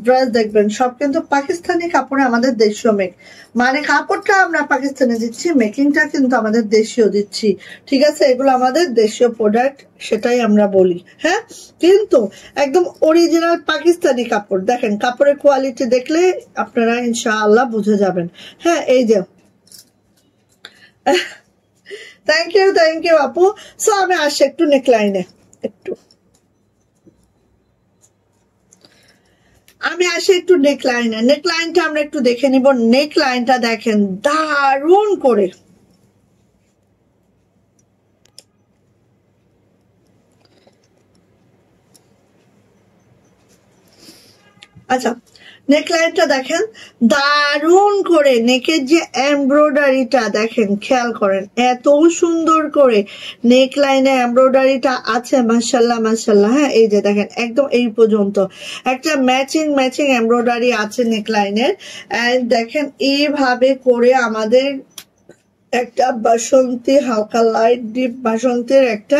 ড্রেস দেখবেন সব কিন্তু পাকিস্তানি কাপড়ে আমাদের দেশীয় মেক, মানে কাপড়টা আমরা পাকিস্তানে দিচ্ছি, মেকিংটা কিন্তু আমাদের দেশীয় দিচ্ছি, ঠিক আছে। এগুলো আমাদের দেশীয় প্রোডাক্ট, সেটাই আমরা বলি। হ্যাঁ, কিন্তু একদম অরিজিনাল পাকিস্তানি কাপড়। দেখেন কাপড়ের কোয়ালিটি দেখলে আপনারা ইনশাআল্লাহ বুঝে যাবেন। হ্যাঁ, এই যে থ্যাংক ইউ আপু। সো আমি আসি একটু নেকলাইনে, নেকলাইনটা আমরা একটু দেখে নিব। নেকলাইনটা দেখেন দারুণ করে, আচ্ছা নেকলাইনটা দেখেন দারুণ করে, নেকের যে এমব্রয়ডারিটা দেখেন, খেয়াল করেন এত সুন্দর করে নেকলাইনে এমব্রয়ডারিটা আছে, মাশাআল্লাহ মাশাআল্লাহ। হ্যাঁ, এই যে দেখেন একদম এই পর্যন্ত একটা ম্যাচিং এমব্রয়ডারি আছে নেকলাইনের। এন্ড দেখেন এইভাবে করে আমাদের একটা বাসন্তী, হালকা লাইট ডিপ বাসন্তীর একটা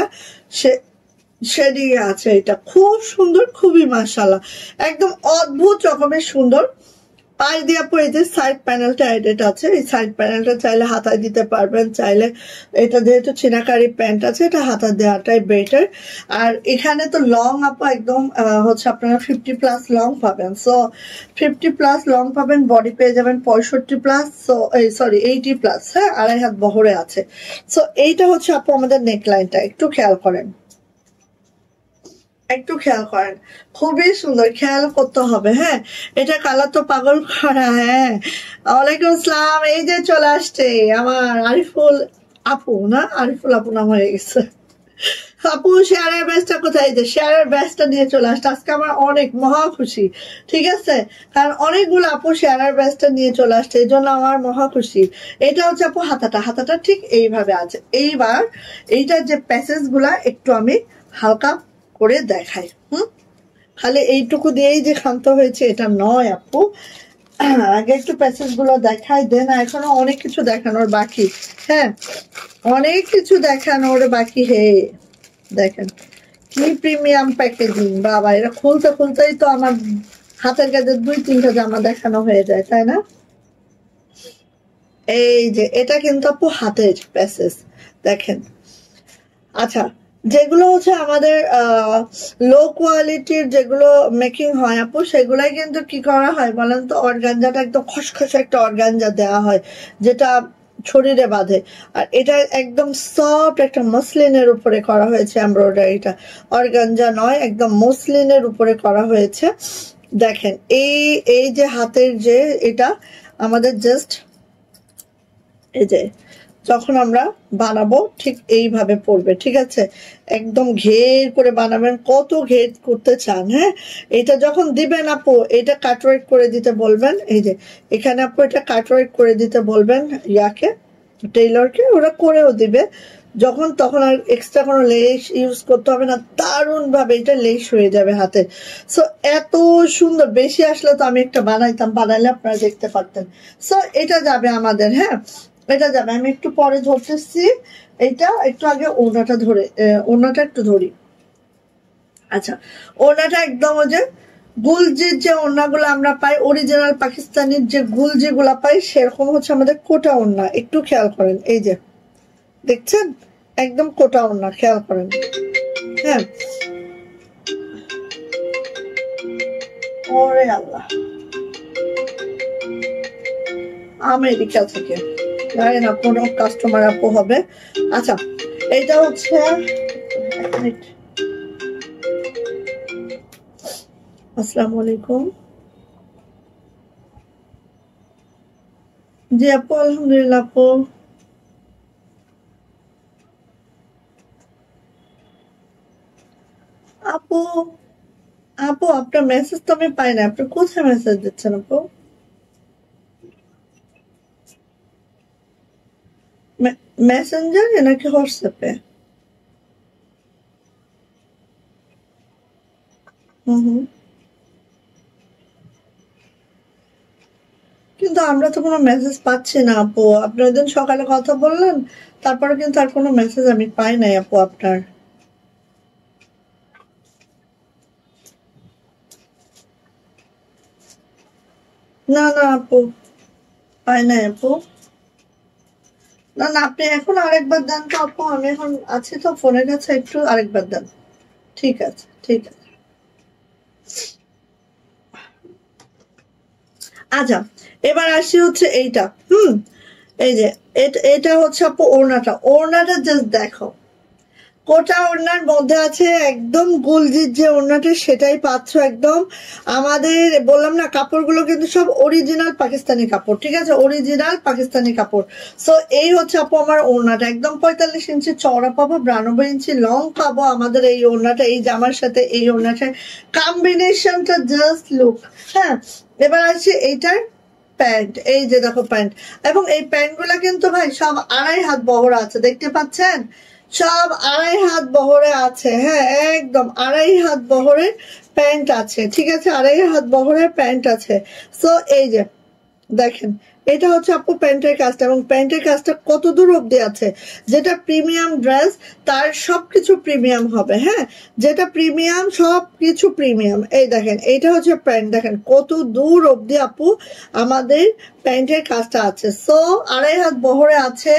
শেডিং আছে। এটা খুব সুন্দর, খুবই মাশাআল্লাহ, একদম অদ্ভুত রকমের সুন্দর। পাশ দিয়ে পরে যে সাইড প্যানেলটা এডেড আছে, এই সাইড প্যানেলটা চাইলে হাতায় দিতে পারবেন, চাইলে এটা যেহেতু চিনাকারি প্যান্ট আছে এটা হাতা দেওয়াটাই বেটার। আর এখানে তো লং আপা একদম হচ্ছে আপনারা 50+ লং পাবেন। সো 50+ লং পাবেন, বডি পেয়ে যাবেন 65+, সো সরি 80+। হ্যাঁ, 2.5 হাত বহরে আছে। সো এইটা হচ্ছে আপু আমাদের নেকলাইনটা, একটু খেয়াল করেন, খুবই সুন্দর, খেয়াল করতে হবে। হ্যাঁ, এটা কালার তো পাগল করা। হ্যাঁ, ওয়ালাইকুম আসসালাম। এই যে চলে আসছে আমার আরিফুল আপু, না আরিফুল আপু নাম হয়ে গেছে। আপু শেয়ারের ব্যাচটা কোথায়? যে শেয়ারের ব্যাচটা নিয়ে চলে আসছে আজকে, আমার অনেক মহা খুশি। ঠিক আছে, কারণ অনেকগুলো আপু শেয়ারের ব্যাচটা নিয়ে চলে আসছে, এই জন্য আমার মহা খুশি। এটা হচ্ছে আপু হাতাটা ঠিক এইভাবে আছে। এইবার এইটার যে প্যাসেজ গুলা একটু আমি হালকা করে দেখাই। খালি এইটুকু দিয়েই যে ক্ষান্ত হয়েছে এটা নয় আপু, আগে একটু প্যাসেজ গুলো দেখাই দেন। এখনো অনেক কিছু দেখানোর বাকি। হ্যাঁ, অনেক কিছু দেখানোর বাকি। হে দেখেন কি প্রিমিয়াম প্যাকেজিং বাবা, এটা খুলতে খুলতেই তো আমার হাতের কাছে 2-3টা জামা দেখানো হয়ে যায়, তাই না? এই যে এটা কিন্তু আপু হাতের প্যাসেজ দেখেন। আচ্ছা, যেগুলো হচ্ছে আমাদের লো কোয়ালিটির যেগুলো মেকিং হয় আপু, সেগুলাই কিন্তু কি করা হয় বলেন তো, অর্গানজাটা একদম খসখসে একটা অর্গানজা দেওয়া হয় যেটা শরীরে বাঁধে। আর এটা একদম সফট একটা মসলিনের উপরে করা হয়েছে এমব্রয়ডারিটা, অর্গানজা নয়, একদম মসলিনের উপরে করা হয়েছে। দেখেন এই যে হাতের যে এটা আমাদের জাস্ট এই যে যখন আমরা বানাবো ঠিক এইভাবে পড়বে। ঠিক আছে, একদম ঘের করে বানাবেন, কত ঘের করতে চান। হ্যাঁ, এটা যখন দিবেন আপু এটা কাটওয়ার্ক করে দিতে বলবেন। এই যে এখানে আপু এটা কাটওয়ার্ক করে দিতে বলবেন ইয়াকে, টেইলরকে, ওরা করেও দিবে। যখন তখন আর এক্সট্রা কোনো লেস ইউজ করতে হবে না, দারুণ ভাবে এটা লেস হয়ে যাবে হাতে। সো এত সুন্দর, বেশি আসলে তো আমি একটা বানাইতাম, বানাইলে আপনারা দেখতে পারতেন। সো এটা যাবে আমাদের। হ্যাঁ, এটা যাবে, আমি একটু পরে ধরতেছি। এটা একটু আগে ওড়নাটা ধরে, ওড়নাটা একটু ধরি। আচ্ছা, ওড়নাটা একদম ওই যে গুলজির যে ওড়নাগুলো আমরা পাই, অরিজিনাল পাকিস্তানির যে গুলজি গুলা পাই, সেরকম হচ্ছে আমাদের কোটা ওড়না। একটু খেয়াল করেন, এই যে দেখছেন একদম কোটা ওড়না, খেয়াল করেন। হ্যাঁ, ওরে আল্লাহ, আমেরিকা থেকে জানি না কোন কাস্টমার আপু হবে। আচ্ছা, এটা হচ্ছে আসসালামু আলাইকুম। জি আপু, আলহামদুলিল্লাহ আপু। আপু আপু আপনার মেসেজ তো আমি পাই না, আপনি কোথায় মেসেজ দিচ্ছেন আপু? মেসেঞ্জারে নাকি হোয়াটসঅ্যাপে? হুম, কিন্তু আমরা তো কোনো মেসেজ পাচ্ছি না আপু। আপনি ওই দিন সকালে কথা বললেন, তারপরে কিন্তু আর কোনো মেসেজ আমি পাই নাই আপু আপনার। না না আপু, পাই নাই আপু। না না, আপনি এখন আরেকবার দেন তো আপু, আমি এখন আছি তো ফোনের কাছে, একটু আরেকবার দেন। ঠিক আছে, ঠিক আছে। আচ্ছা, এবার আসি হচ্ছে এইটা। এই যে এটা হচ্ছে আপু ওড়নাটা জাস্ট দেখো, কোটা ওড়নার মধ্যে আছে একদম গুলজির যে ওড়নাটা সেটাই পাচ্ছ একদম। আমাদের বললাম না, কাপড়গুলো কিন্তু সব অরিজিনাল পাকিস্তানি কাপড়। ঠিক আছে, অরিজিনাল পাকিস্তানি কাপড়। সো এই হচ্ছে আপু আমার ওড়নাটা, একদম 45 ইঞ্চি চওড়া পাবো, 92 ইঞ্চি লং পাবো আমাদের এই ওড়নাটা। এই জামার সাথে এই ওড়নাটা কম্বিনেশনটা জাস্ট লুক। হ্যাঁ, এবার আছে এইটার প্যান্ট। এই যে দেখো প্যান্ট, এবং এই প্যান্ট গুলা কিন্তু ভাই সব 2.5 হাত বহর আছে, দেখতে পাচ্ছেন? সব 2.5 হাত বহরে আছে। হ্যাঁ, একদম 2.5 হাত বহরের প্যান্ট আছে। ঠিক আছে, 2.5 হাত বহরের প্যান্ট আছে। সো এই যে দেখেন, এটা হচ্ছে আপু প্যান্টের কাজটা, এবং প্যান্টের কাজটা কত দূর অব্দি আছে। যেটা প্রিমিয়াম ড্রেস তার সবকিছু প্রিমিয়াম হবে। হ্যাঁ, যেটা প্রিমিয়াম সবকিছু প্রিমিয়াম। এই দেখেন, এটা হচ্ছে প্যান্ট, দেখেন কত দূর অব্দি আপু আমাদের প্যান্টের কাজটা আছে। সো 2.5 হাত বহরে আছে,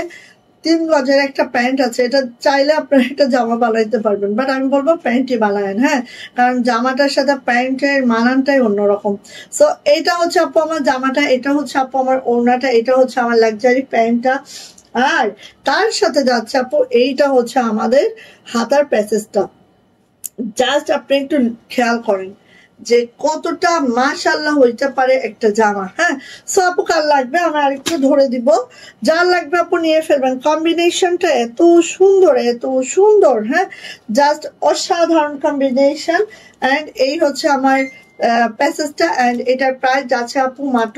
3 গজের একটা প্যান্ট আছে। এটা চাইলে আপনারা একটা জামা বানাইতে পারবেন, বাট আমি বলবো প্যান্টই বানায়েন। হ্যাঁ, কারণ জামাটার সাথে প্যান্টের মানানটাই অন্যরকম। সো এইটা হচ্ছে আপু আমার জামাটা, এটা হচ্ছে আপু আমার ওড়নাটা, এটা হচ্ছে আমার লাক্সারি প্যান্টটা। আর তার সাথে যাচ্ছে আপু এইটা হচ্ছে আমাদের হাতার প্যাসেজটা। জাস্ট আপনি একটু খেয়াল করেন, যে কতটা মাশাআল্লাহ হইতে পারে একটা জামা। হ্যাঁ, সো আপু কার লাগবে আমি আরেকটু ধরে দিব, যার লাগবে আপু নিয়ে ফেলবেন। কম্বিনেশনটা এত সুন্দর, এত সুন্দর। হ্যাঁ, জাস্ট অসাধারণ কম্বিনেশন। অ্যান্ড এই হচ্ছে আমার প্যাসেজটা। অ্যান্ড এটার প্রাইস যাচ্ছে আপু মাত্র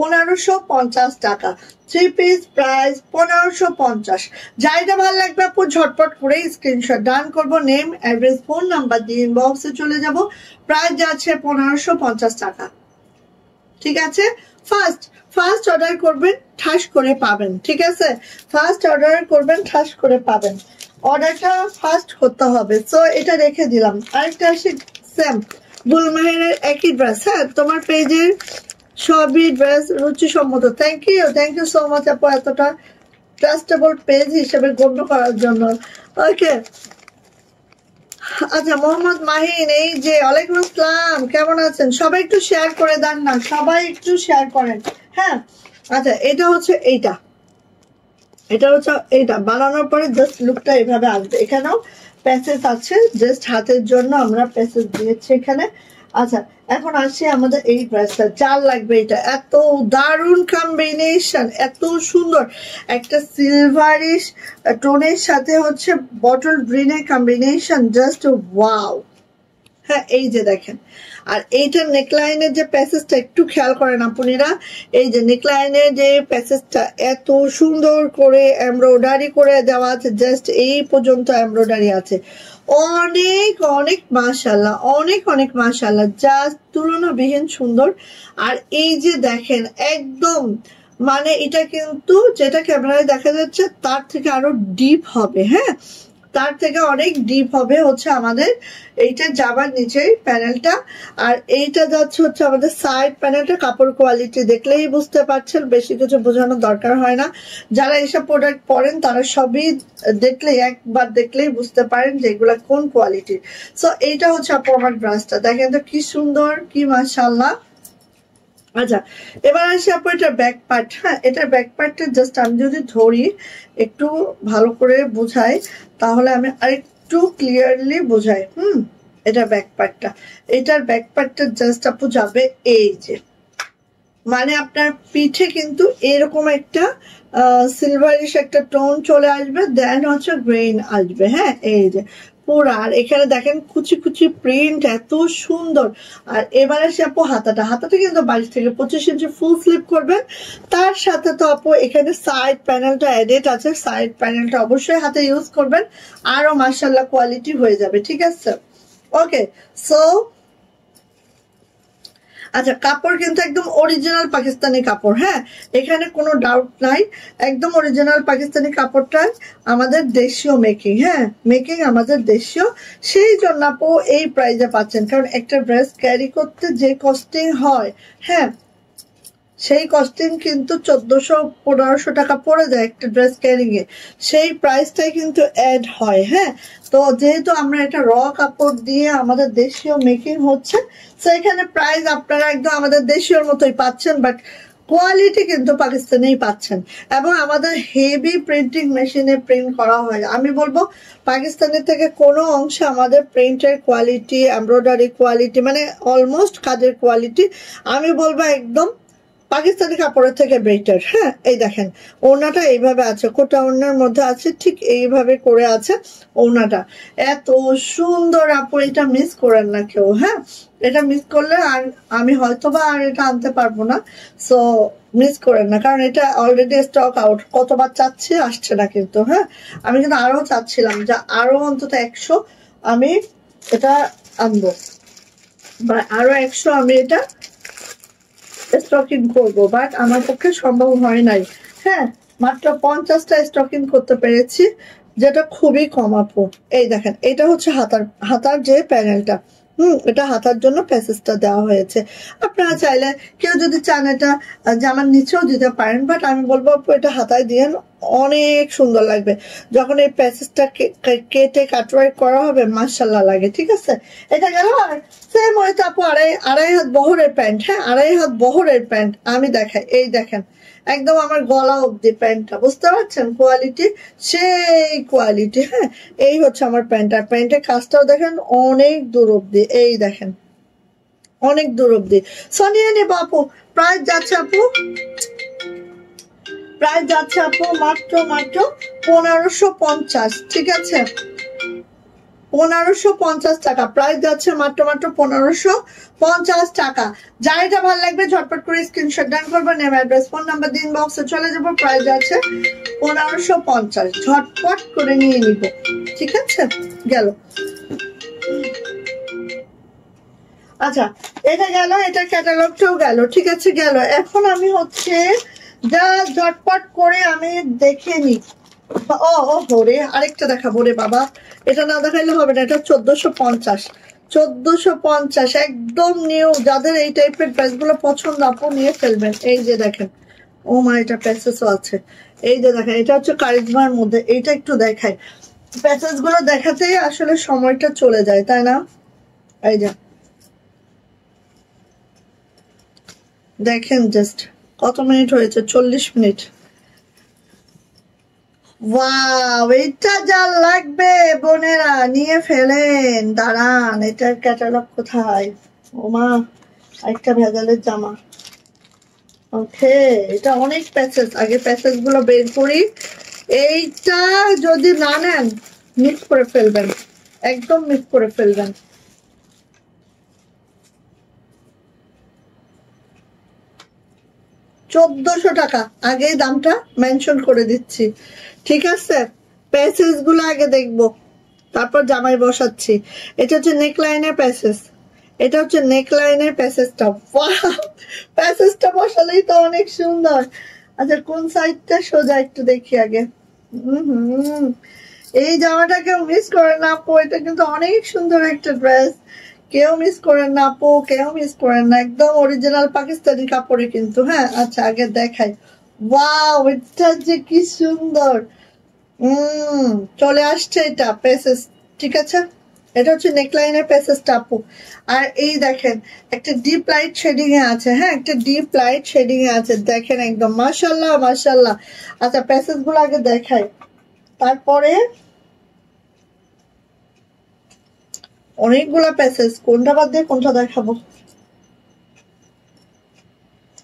1550 টাকা। 3 পিস প্রাইস 1550। যাইটা ভালো লাগবে আপু ঝটপট করে স্ক্রিনশট ডান করবো, নেম অ্যাড্রেস ফোন নাম্বার দিয়ে ইনবক্সে চলে যাব। প্রাইস যাচ্ছে 1550 টাকা। ঠিক আছে, ফার্স্ট অর্ডার করবেন, ঠাস করে পাবেন। ঠিক আছে, ফার্স্ট অর্ডার করবেন, ঠাস করে পাবেন। অর্ডারটা ফার্স্ট করতে হবে। সো এটা রেখে দিলাম। আরেকটা আসি সেম গুলমাহেরের একই ড্রেস। হ্যাঁ, তোমার পেজের সবই ড্রেস রুচিসম্মত। থ্যাংক ইউ সো মাচ আপু, এতটা ট্রাস্টেবল পেজ হিসেবে গণ্য করার জন্য। ওকে, আচ্ছা মোহাম্মদ মাহিন, এই যে ওয়ালাইকুম আসসালাম, কেমন আছেন? সবাই একটু শেয়ার করে দেন না, সবাই একটু শেয়ার করেন। হ্যাঁ, আচ্ছা এটা হচ্ছে এইটা বানানোর পরে জাস্ট লুকটা এইভাবে আসবে। এখানেও প্যাসেজ আছে, জাস্ট হাতের জন্য আমরা প্যাসেজ দিয়েছি এখানে। আচ্ছা, এখন আসি আমাদের এই ড্রেসটা, যার লাগবে এটা। এত দারুণ কম্বিনেশন, এত সুন্দর একটা সিলভারিশ টোনের সাথে হচ্ছে বটল গ্রিনের কম্বিনেশন, জাস্ট ওয়াও। হ্যাঁ, এই যে দেখেন। আর এইটার নেকলাইনের যে প্যাসেজটা একটু খেয়াল করেন আপুনিরা, এই যে নেকলাইনের যে প্যাসেজটা এত সুন্দর করে এমব্রয়ডারি করে দেওয়া আছে, জাস্ট এই পর্যন্ত এমব্রয়ডারি আছে। অনেক অনেক মাশাআল্লাহ, অনেক অনেক মাশাআল্লাহ, জাস্ট তুলনাবিহীন সুন্দর। আর এই যে দেখেন একদম মানে এটা কিন্তু যেটা ক্যামেরায় দেখা যাচ্ছে তার থেকে আরো ডিপ হবে। হ্যাঁ, তার থেকে অনেক ডিপ হবে হচ্ছে আমাদের এইটা যাবার নিচেই প্যানেলটা। আর এইটা যাচ্ছে হচ্ছে আমাদের সাইড প্যানেলটা। কাপড় কোয়ালিটি দেখলেই বুঝতে পারছেন, বেশি কিছু বোঝানোর দরকার হয় না। যারা এসব প্রোডাক্ট পরেন তারা সবই একবার দেখলেই বুঝতে পারেন যে এগুলা কোন কোয়ালিটির। সো এইটা হচ্ছে আপু আমার ব্রাশটা, দেখেন তো কি সুন্দর, কি মাশাআল্লাহ। আচ্ছা, এবার আসি আপু এটার ব্যাক পার্ট। হ্যাঁ, এটার ব্যাক পার্টটা জাস্ট আমি যদি ধরি একটু ভালো করে বুঝাই তাহলে আমি আরেকটু ক্লিয়ারলি বোঝাই। এটার ব্যাক পার্টটা, এটার ব্যাক পার্টটা জাস্ট আপু যাবে এই যে, মানে আপনার পিঠে কিন্তু এরকম একটা সিলভারিশ একটা টোন চলে আসবে, দেন হচ্ছে গ্রেইন আসবে। হ্যাঁ, এই যে পুরা। আর এখানে দেখেন কুচি কুচি প্রিন্ট, এত সুন্দর। আর এবারে সে আপু হাতাটা কিন্তু 22 থেকে 25 ইঞ্চি ফুল স্লিপ করবেন। তার সাথে তো আপু এখানে সাইড প্যানেলটা এডেড আছে, সাইড প্যানেলটা অবশ্যই হাতে ইউজ করবেন, আরো মাশাআল্লাহ কোয়ালিটি হয়ে যাবে। ঠিক আছে, ওকে। সো আচ্ছা, কাপড় কিন্তু একদম অরিজিনাল পাকিস্তানি কাপড়। হ্যাঁ, এখানে কোনো ডাউট নাই, একদম অরিজিনাল পাকিস্তানি কাপড়টা আমাদের দেশীয় মেকিং। হ্যাঁ, মেকিং আমাদের দেশীয়, সেই জন্য আপু এই প্রাইজে পাচ্ছেন। কারণ একটা ড্রেস ক্যারি করতে যে কস্টিং হয়, হ্যাঁ সেই কস্টিং কিন্তু 1400-1500 টাকা পড়ে যায় একটা ড্রেস ক্যারিং এ, সেই প্রাইসটাই কিন্তু অ্যাড হয়। হ্যাঁ, তো যেহেতু আমরা এটা র কাপড় দিয়ে আমাদের দেশীয় মেকিং হচ্ছে, তো এখানে প্রাইস আপনারা একদম আমাদের দেশীয়র মতোই পাচ্ছেন, বাট কোয়ালিটি কিন্তু পাকিস্তানেই পাচ্ছেন। এবং আমাদের হেভি প্রিন্টিং মেশিনে প্রিন্ট করা হয়। আমি বলবো পাকিস্তানের থেকে কোনো অংশে আমাদের প্রিন্টের কোয়ালিটি, এমব্রয়ডারি কোয়ালিটি, মানে অলমোস্ট কাজের কোয়ালিটি আমি বলবো একদম পাকিস্তানি কাপড়ের থেকে বেটার। হ্যাঁ, এই দেখেন ওড়নাটা এইভাবে আছে, কোটা ওড়নার মধ্যে আছে, ঠিক এইভাবে করে আছে ওড়নাটা, এত সুন্দর আপু। এটা মিস করেন না কেউ। হ্যাঁ, এটা মিস করলে আর আমি হয়তোবা আর এটা আনতে পারবো না। সো মিস করেন না, কারণ এটা অলরেডি স্টক আউট। কতবার চাচ্ছি, আসছে না কিন্তু। হ্যাঁ, আমি কিন্তু আরো চাচ্ছিলাম যে আরো অন্তত 100 আমি এটা আনবো, বা আরো 100 আমি এটা স্টকিং করবো, বাট আমার পক্ষে সম্ভব হয় নাই। হ্যাঁ, মাত্র 50টা স্টকিং করতে পেরেছি, যেটা খুবই কম আপু। এই দেখেন, এটা হচ্ছে হাতার যে প্যানেলটা, এটা হাতার জন্য প্যাসেজটা দেওয়া হয়েছে। আপনারা চাইলে কেউ যদি চান এটা জামার নিচেও দিতে পারেন, বাট আমি বলবো আপু এটা হাতায় দিয়ে অনেক সুন্দর লাগবে। যখন এই প্যাসেজটা কেটে কাটওয়ার্ক করা হবে মাশাআল্লাহ লাগে। ঠিক আছে, এটা গেল। আর সেম হয়তো আপু আড়াই হাত বহরের প্যান্ট। হ্যাঁ, আড়াই হাত বহরের প্যান্ট আমি দেখাই। এই দেখেন একদম আমার গলা অব্দি প্যান্টটা, বুঝতে পারছেন কোয়ালিটি, সেই কোয়ালিটি। হ্যাঁ, এই হচ্ছে আমার প্যান্ট। আর প্যান্টের কাজটাও দেখেন অনেক দূর অব্দি, এই দেখেন অনেক দূর অব্দি। সো নিয়ে নেবো আপু, প্রাইস যাচ্ছে আপু, প্রাইস যাচ্ছে আপু মাত্র 1550। ঠিক আছে, 1550 টাকা প্রাইস যাচ্ছে, মাত্র 1550 টাকা। যার এটা ভালো লাগবে ঝটপট করে স্ক্রিনশট ডান করবো, নেম অ্যাড্রেস ফোন নাম্বার দিন বক্সে চলে যাবো। প্রাইস যাচ্ছে 1550, ঝটপট করে নিয়ে নিব। ঠিক আছে, গেল। আচ্ছা এটা গেল, এটা ক্যাটালগটাও গেল। ঠিক আছে গেল। এখন আমি হচ্ছে যা ঝটপট করে আমি দেখে নি। ও রে আরেকটা দেখাবো রে বাবা, এটা না দেখাইলে হবে না। এটা 1450, 1450 একদম নিউ। যাদের এই টাইপের ড্রেস গুলো পছন্দ আপু নিয়ে ফেলবেন। এই যে দেখেন, ও মা এটা প্যাসেসও আছে। এই যে দেখেন, এটা হচ্ছে কারিজমার মধ্যে। এইটা একটু দেখাই, প্যাসেজ গুলো দেখাতেই আসলে সময়টা চলে যায়, তাই না? এই যে দেখেন, জাস্ট কত মিনিট হয়েছে, 40 মিনিট। ওয়াও, এটা যা লাগবে বোনেরা নিয়ে ফেলেন। দাঁড়ান, এটার ক্যাটালগ কোথায়? ওমা, একটা ভেজালের জামা। ওকে, এটা অনেক প্যাসেজ, আগে প্যাসেজ গুলো বের করি। এইটা যদি না নেন মিস করে ফেলবেন, একদম মিস করে ফেলবেন। 1400 টাকা, আগেই দামটা মেনশন করে দিচ্ছি। ঠিক আছে, প্যাসেজ গুলো আগে দেখবো, তারপর জামাই বসাচ্ছি। এটা হচ্ছে নেকলাইনের প্যাসেজ, এটা হচ্ছে নেকলাইনের প্যাসেজটা। প্যাসেজটা বসালেই তো অনেক সুন্দর। আচ্ছা কোন সাইডটা সোজা একটু দেখি আগে। এই জামাটা কেউ মিস করে না আপু, এটা কিন্তু অনেক সুন্দর একটা ড্রেস। কেউ মিস করেন না আপু, কেউ মিস করেন না, একদম অরিজিনাল পাকিস্তানি কাপড়ে কিন্তু। হ্যাঁ আচ্ছা আগে দেখাই। ওয়াও, এটা যে কি সুন্দর। চলে আসছে এটা প্যাসেজ। ঠিক আছে, এটা হচ্ছে নেকলাইনের প্যাসেজটা আপু। আর এই দেখেন একটা ডিপ লাইট শেডিং এ আছে। হ্যাঁ, একটা ডিপ লাইট শেডিং এ আছে, দেখেন একদম মাশাআল্লাহ মাশাআল্লাহ। আচ্ছা প্যাসেজ গুলো আগে দেখাই, তারপরে অনেকগুলা প্যাসেজ, কোনটা বাদ দিয়ে কোনটা দেখাবো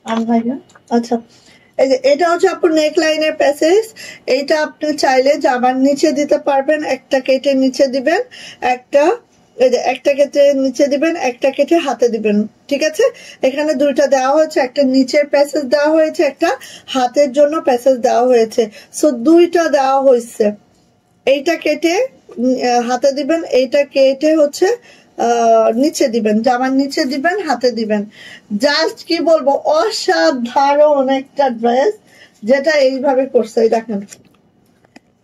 আমি ভাই না। আচ্ছা এই যে এটা হচ্ছে আপনার নেক লাইনের প্যাসেজ। এইটা আপনি চাইলে জামার নিচে দিতে পারবেন, একটা কেটে নিচে দিবেন, একটা এই যে একটা কেটে নিচে দিবেন, একটা কেটে হাতে দিবেন। ঠিক আছে, এখানে দুইটা দেওয়া হয়েছে, একটা নিচের প্যাসেজ দেওয়া হয়েছে, একটা হাতের জন্য প্যাসেজ দেওয়া হয়েছে। সো দুইটা দেওয়া হয়েছে। এইটা কেটে হাতে দিবেন, এইটা কেটে হচ্ছে নিচে দিবেন, জামার নিচে দিবেন, হাতে দিবেন। জাস্ট কি বলবো, অসাধারণ একটা ড্রেস, যেটা এইভাবে করছে। এই দেখেন,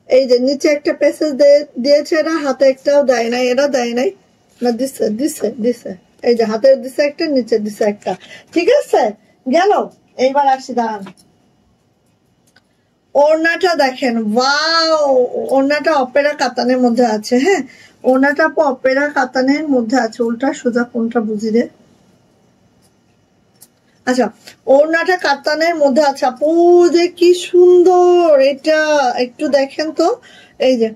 এই যে নিচে একটা প্যাসেজ দিয়েছে, এরা হাতে একটাও দেয় নাই, এরা দেয় নাই না, দিছে দিছে দিছে। এই যে হাতে দিছে একটা, নিচে দিছে একটা। ঠিক আছে গেল। এইবার আসি, দাঁড়ান। ওড়নাটা দেখেন, ওয়াও, ওড়নাটা অপেরা কাতানের মধ্যে আছে। হ্যাঁ, ওড়নাটা অপেরা কাতানের মধ্যে আছে। উল্টা সোজা কোনটা বুঝি রে? আচ্ছা, ওড়নাটা কাতানের মধ্যে আছে আপু, যে কি সুন্দর এটা, একটু দেখেন তো। এই যে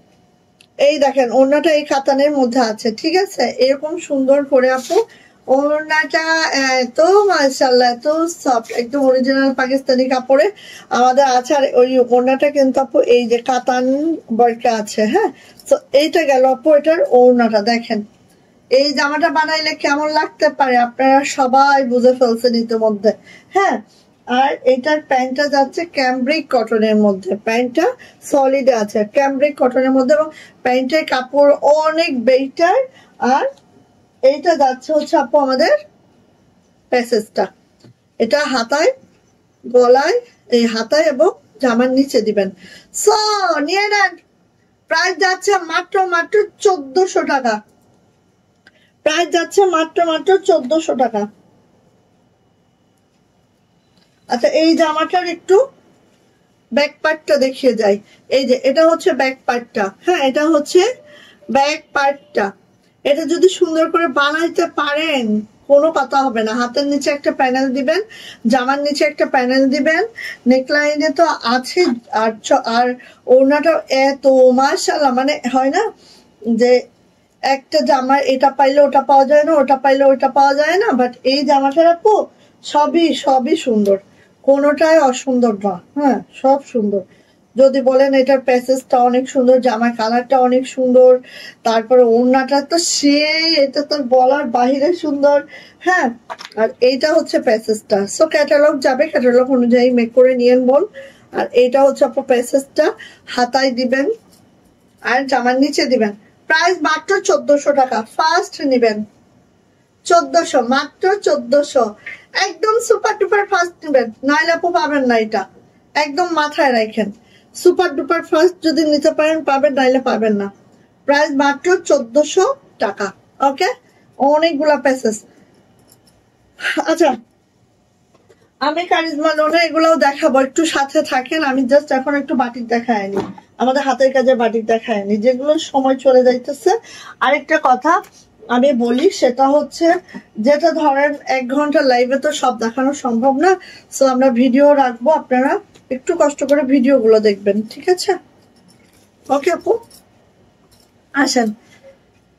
এই দেখেন, ওড়নাটা এই কাতানের মধ্যে আছে। ঠিক আছে, এরকম সুন্দর করে আপু ওড়নাটা এত মাশাআল্লাহ, এত সফট, একদম অরিজিনাল পাকিস্তানি কাপড়ে আমাদের আছে। আর ওই ওড়নাটা কিন্তু আপু এই যে কাতান বর্কা আছে। হ্যাঁ, তো এইটা গেল আপু এটার ওড়নাটা। দেখেন এই জামাটা বানাইলে কেমন লাগতে পারে আপনারা সবাই বুঝে ফেলছেন ইতিমধ্যে। হ্যাঁ, আর এটার প্যান্টটা যাচ্ছে ক্যামব্রিক কটনের মধ্যে, প্যান্টটা সলিড আছে ক্যামব্রিক কটনের মধ্যে, এবং প্যান্টের কাপড় অনেক বেটার। আর এইটা যাচ্ছে হচ্ছে আপু আমাদের প্যাসেজটা, এটা হাতায়, গলায়, এই হাতায় এবং জামার নিচে দিবেন। সো নিয়ে নেন, প্রাইস যাচ্ছে মাত্র 1400 টাকা, প্রাইস যাচ্ছে মাত্র 1400 টাকা। আচ্ছা এই জামাটার একটু ব্যাক পার্টটা দেখিয়ে যাই। এই যে এটা হচ্ছে ব্যাক পার্টটা। হ্যাঁ, এটা হচ্ছে ব্যাক পার্টটা। এটা যদি সুন্দর করে বানাইতে পারেন কোনো কথা হবে না। হাতের নিচে একটা প্যানেল দিবেন, জামার নিচে একটা প্যানেল দিবেন, নেকলাইনে তো আছে, আর ওড়নাটা এত মাশাআল্লাহ, মানে হয় না যে একটা জামা এটা পাইলে ওটা পাওয়া যায় না, ওটা পাইলে ওটা পাওয়া যায় না, বাট এই জামাটার আপু সবই সুন্দর, কোনোটাই অসুন্দর না। হ্যাঁ, সব সুন্দর। যদি বলেন এটার প্যাসেজটা অনেক সুন্দর, জামার কালারটা অনেক সুন্দর, তারপরে ওড়নাটা তো সেই, এটা তো বলার বাহিরে সুন্দর। হ্যাঁ, আর এইটা হচ্ছে প্যাসেজটা। সো ক্যাটালগ যাবে, ক্যাটালগ অনুযায়ী মেক করে নিয়েন বোন। আর এইটা হচ্ছে আপু প্যাসেজটা, হাতায় দিবেন আর জামার নিচে দিবেন। প্রাইস মাত্র 1400 টাকা। ফার্স্ট নিবেন 1400, মাত্র 1400। একদম সুপার ডুপার ফার্স্ট নিবেন, নইলে আপু পাবেন না। এটা একদম মাথায় রাখেন, সুপার ডুপার ফার্স্ট যদি নিতে পারেন পাবেন, নাইলে পাবেন না। প্রাইস মাত্র 1400 টাকা। ওকে, অনেকগুলা প্যাসেজ। আচ্ছা, আমি কারিজমা লোনে এগুলাও দেখাবো, একটু সাথে থাকেন। আমি জাস্ট এখন একটু বাটিক দেখায়নি, আমাদের হাতের কাজে বাটিক দেখায়নি, যেগুলো সময় চলে যাইতেছে। আরেকটা কথা আমি বলি, সেটা হচ্ছে যেটা ধরেন 1 ঘন্টা লাইভে তো সব দেখানো সম্ভব না, সো আমরা ভিডিও রাখবো, আপনারা একটু কষ্ট করে ভিডিও গুলো দেখবেন, ঠিক আছে? ওকে আপু, আসেন।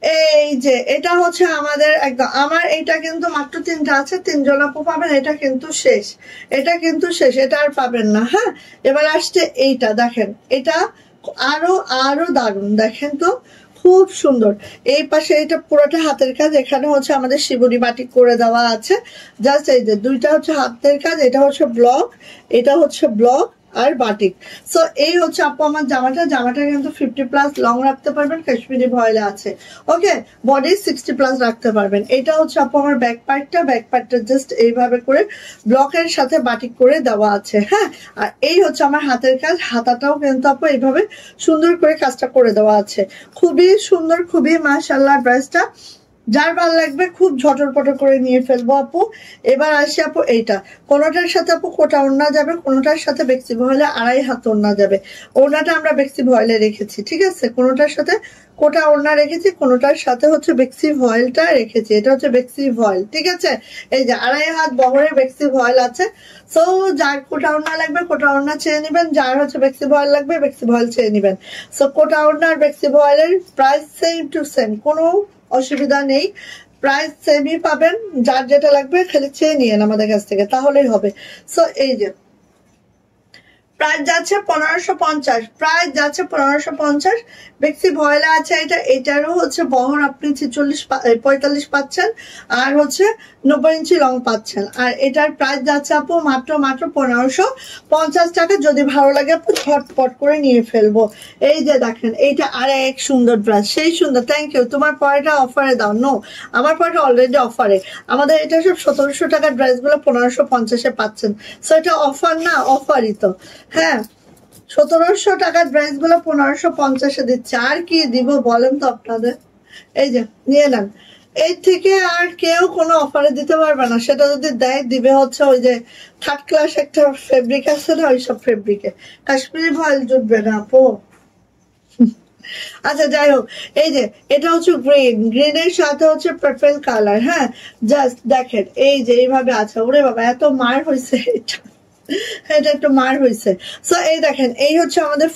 এই যে এটা হচ্ছে আমাদের একদম, আমার এটা কিন্তু মাত্র 3টা আছে, 3 জন আপু পাবেন। এটা কিন্তু শেষ, এটা কিন্তু শেষ, এটা আর পাবেন না। হ্যাঁ, এবার আসছে এইটা, দেখেন এটা আরো দারুণ, দেখেন তো খুব সুন্দর। এই পাশে এটা পুরোটা হাতের কাজ, এখানে হচ্ছে আমাদের শিবুরি বাটিক করে দেওয়া আছে। জাস্ট এই যে দুইটা হচ্ছে হাতের কাজ, এটা হচ্ছে ব্লক, এটা হচ্ছে ব্লক আর বাটিক। সো এই হচ্ছে আপু আমার জামাটা কিন্তু 50+ লং রাখতে পারবেন, কাশ্মীরি ভয়েলে আছে। ওকে, বডি 60+ রাখতে পারবেন। এটা হচ্ছে আপু আমার ব্যাক পার্টটা জাস্ট এইভাবে করে ব্লকের সাথে বাটিক করে দেওয়া আছে। হ্যাঁ, আর এই হচ্ছে আমার হাতের কাজ, হাতাটাও কিন্তু আপু এইভাবে সুন্দর করে কাজটা করে দেওয়া আছে। খুবই সুন্দর, খুবই মাশাআল্লাহ। ড্রেসটা যার ভালো লাগবে খুব ঝটপট করে নিয়ে ফেলবো আপু। এবার আসি আপু এইটা, কোনোটার সাথে আপু কোটা ওড়না যাবে, কোনোটার সাথে বেক্সি ভয়েলে 2.5 হাত ওড়না যাবে। ওড়নাটা আমরা বেক্সি ভয়েলে রেখেছি, ঠিক আছে? কোনোটার সাথে কোটা ওড়না রেখেছি, কোনোটার সাথে হচ্ছে বেক্সি ভয়েলটা রেখেছি। এটা হচ্ছে বেক্সি ভয়েল, ঠিক আছে? এই যে 2.5 হাত বহরের বেক্সি ভয়েল আছে। সো যার কোটা ওড়না লাগবে কোটা ওড়না চেয়ে নিবেন, যার হচ্ছে বেক্সি ভয়েল লাগবে বেক্সি ভয়েল চেয়ে নিবেন। সো কোটা ওড়না আর বেক্সি ভয়েলের প্রাইস সেম টু সেম, কোনো অসুবিধা নেই, প্রাইস সেমই পাবেন। যার যেটা লাগবে খালি চেয়ে নিয়েন আমাদের কাছ থেকে, তাহলেই হবে। সো এই যে প্রাইস যাচ্ছে 1550, প্রাইস যাচ্ছে 1550। বেক্সি ভয়েলা আছে এটা, এটারও হচ্ছে বহর আপনি 45 পাচ্ছেন, আর হচ্ছে 90 ইঞ্চি লং পাচ্ছেন। আর এটার প্রাইস যাচ্ছে আপু মাত্র 1550 টাকা। যদি ভালো লাগে আপু ঝটপট করে নিয়ে ফেলবো। এই যে দেখেন, এইটা আর এক সুন্দর ড্রেস, সেই সুন্দর। Thank you. তোমার পরেটা অফারে দাও? নো, আমার পরেটা অলরেডি অফারে। আমাদের এটা সব 1700 টাকার ড্রেসগুলো 1550-এ পাচ্ছেন। সো এটা অফার না, অফারই তো। হ্যাঁ, 1700 টাকার ড্রেস গুলো 1550-এ দিচ্ছে, আর কি দিব বলেন তো আপনাদের? এই যে নিয়ে নেন, এই থেকে আর কেউ কোনো অফারে দিতে পারবে না। সেটা যদি দেয়, দিবে হচ্ছে ওই যে 3rd ক্লাস একটা ফেব্রিক আছে না, ওইসব ফেব্রিকে। কাশ্মীরি ভয়েল জুটবে না আপু। আচ্ছা যাই হোক, এই যে এটা হচ্ছে গ্রিনের সাথে হচ্ছে পার্পল কালার। হ্যাঁ, জাস্ট দেখেন এই যে এইভাবে আছে। ওরে বাবা, এত মার হয়েছে এটা, এটা একটু মার হয়েছে। সো এই দেখেন, এই হচ্ছে আমাদের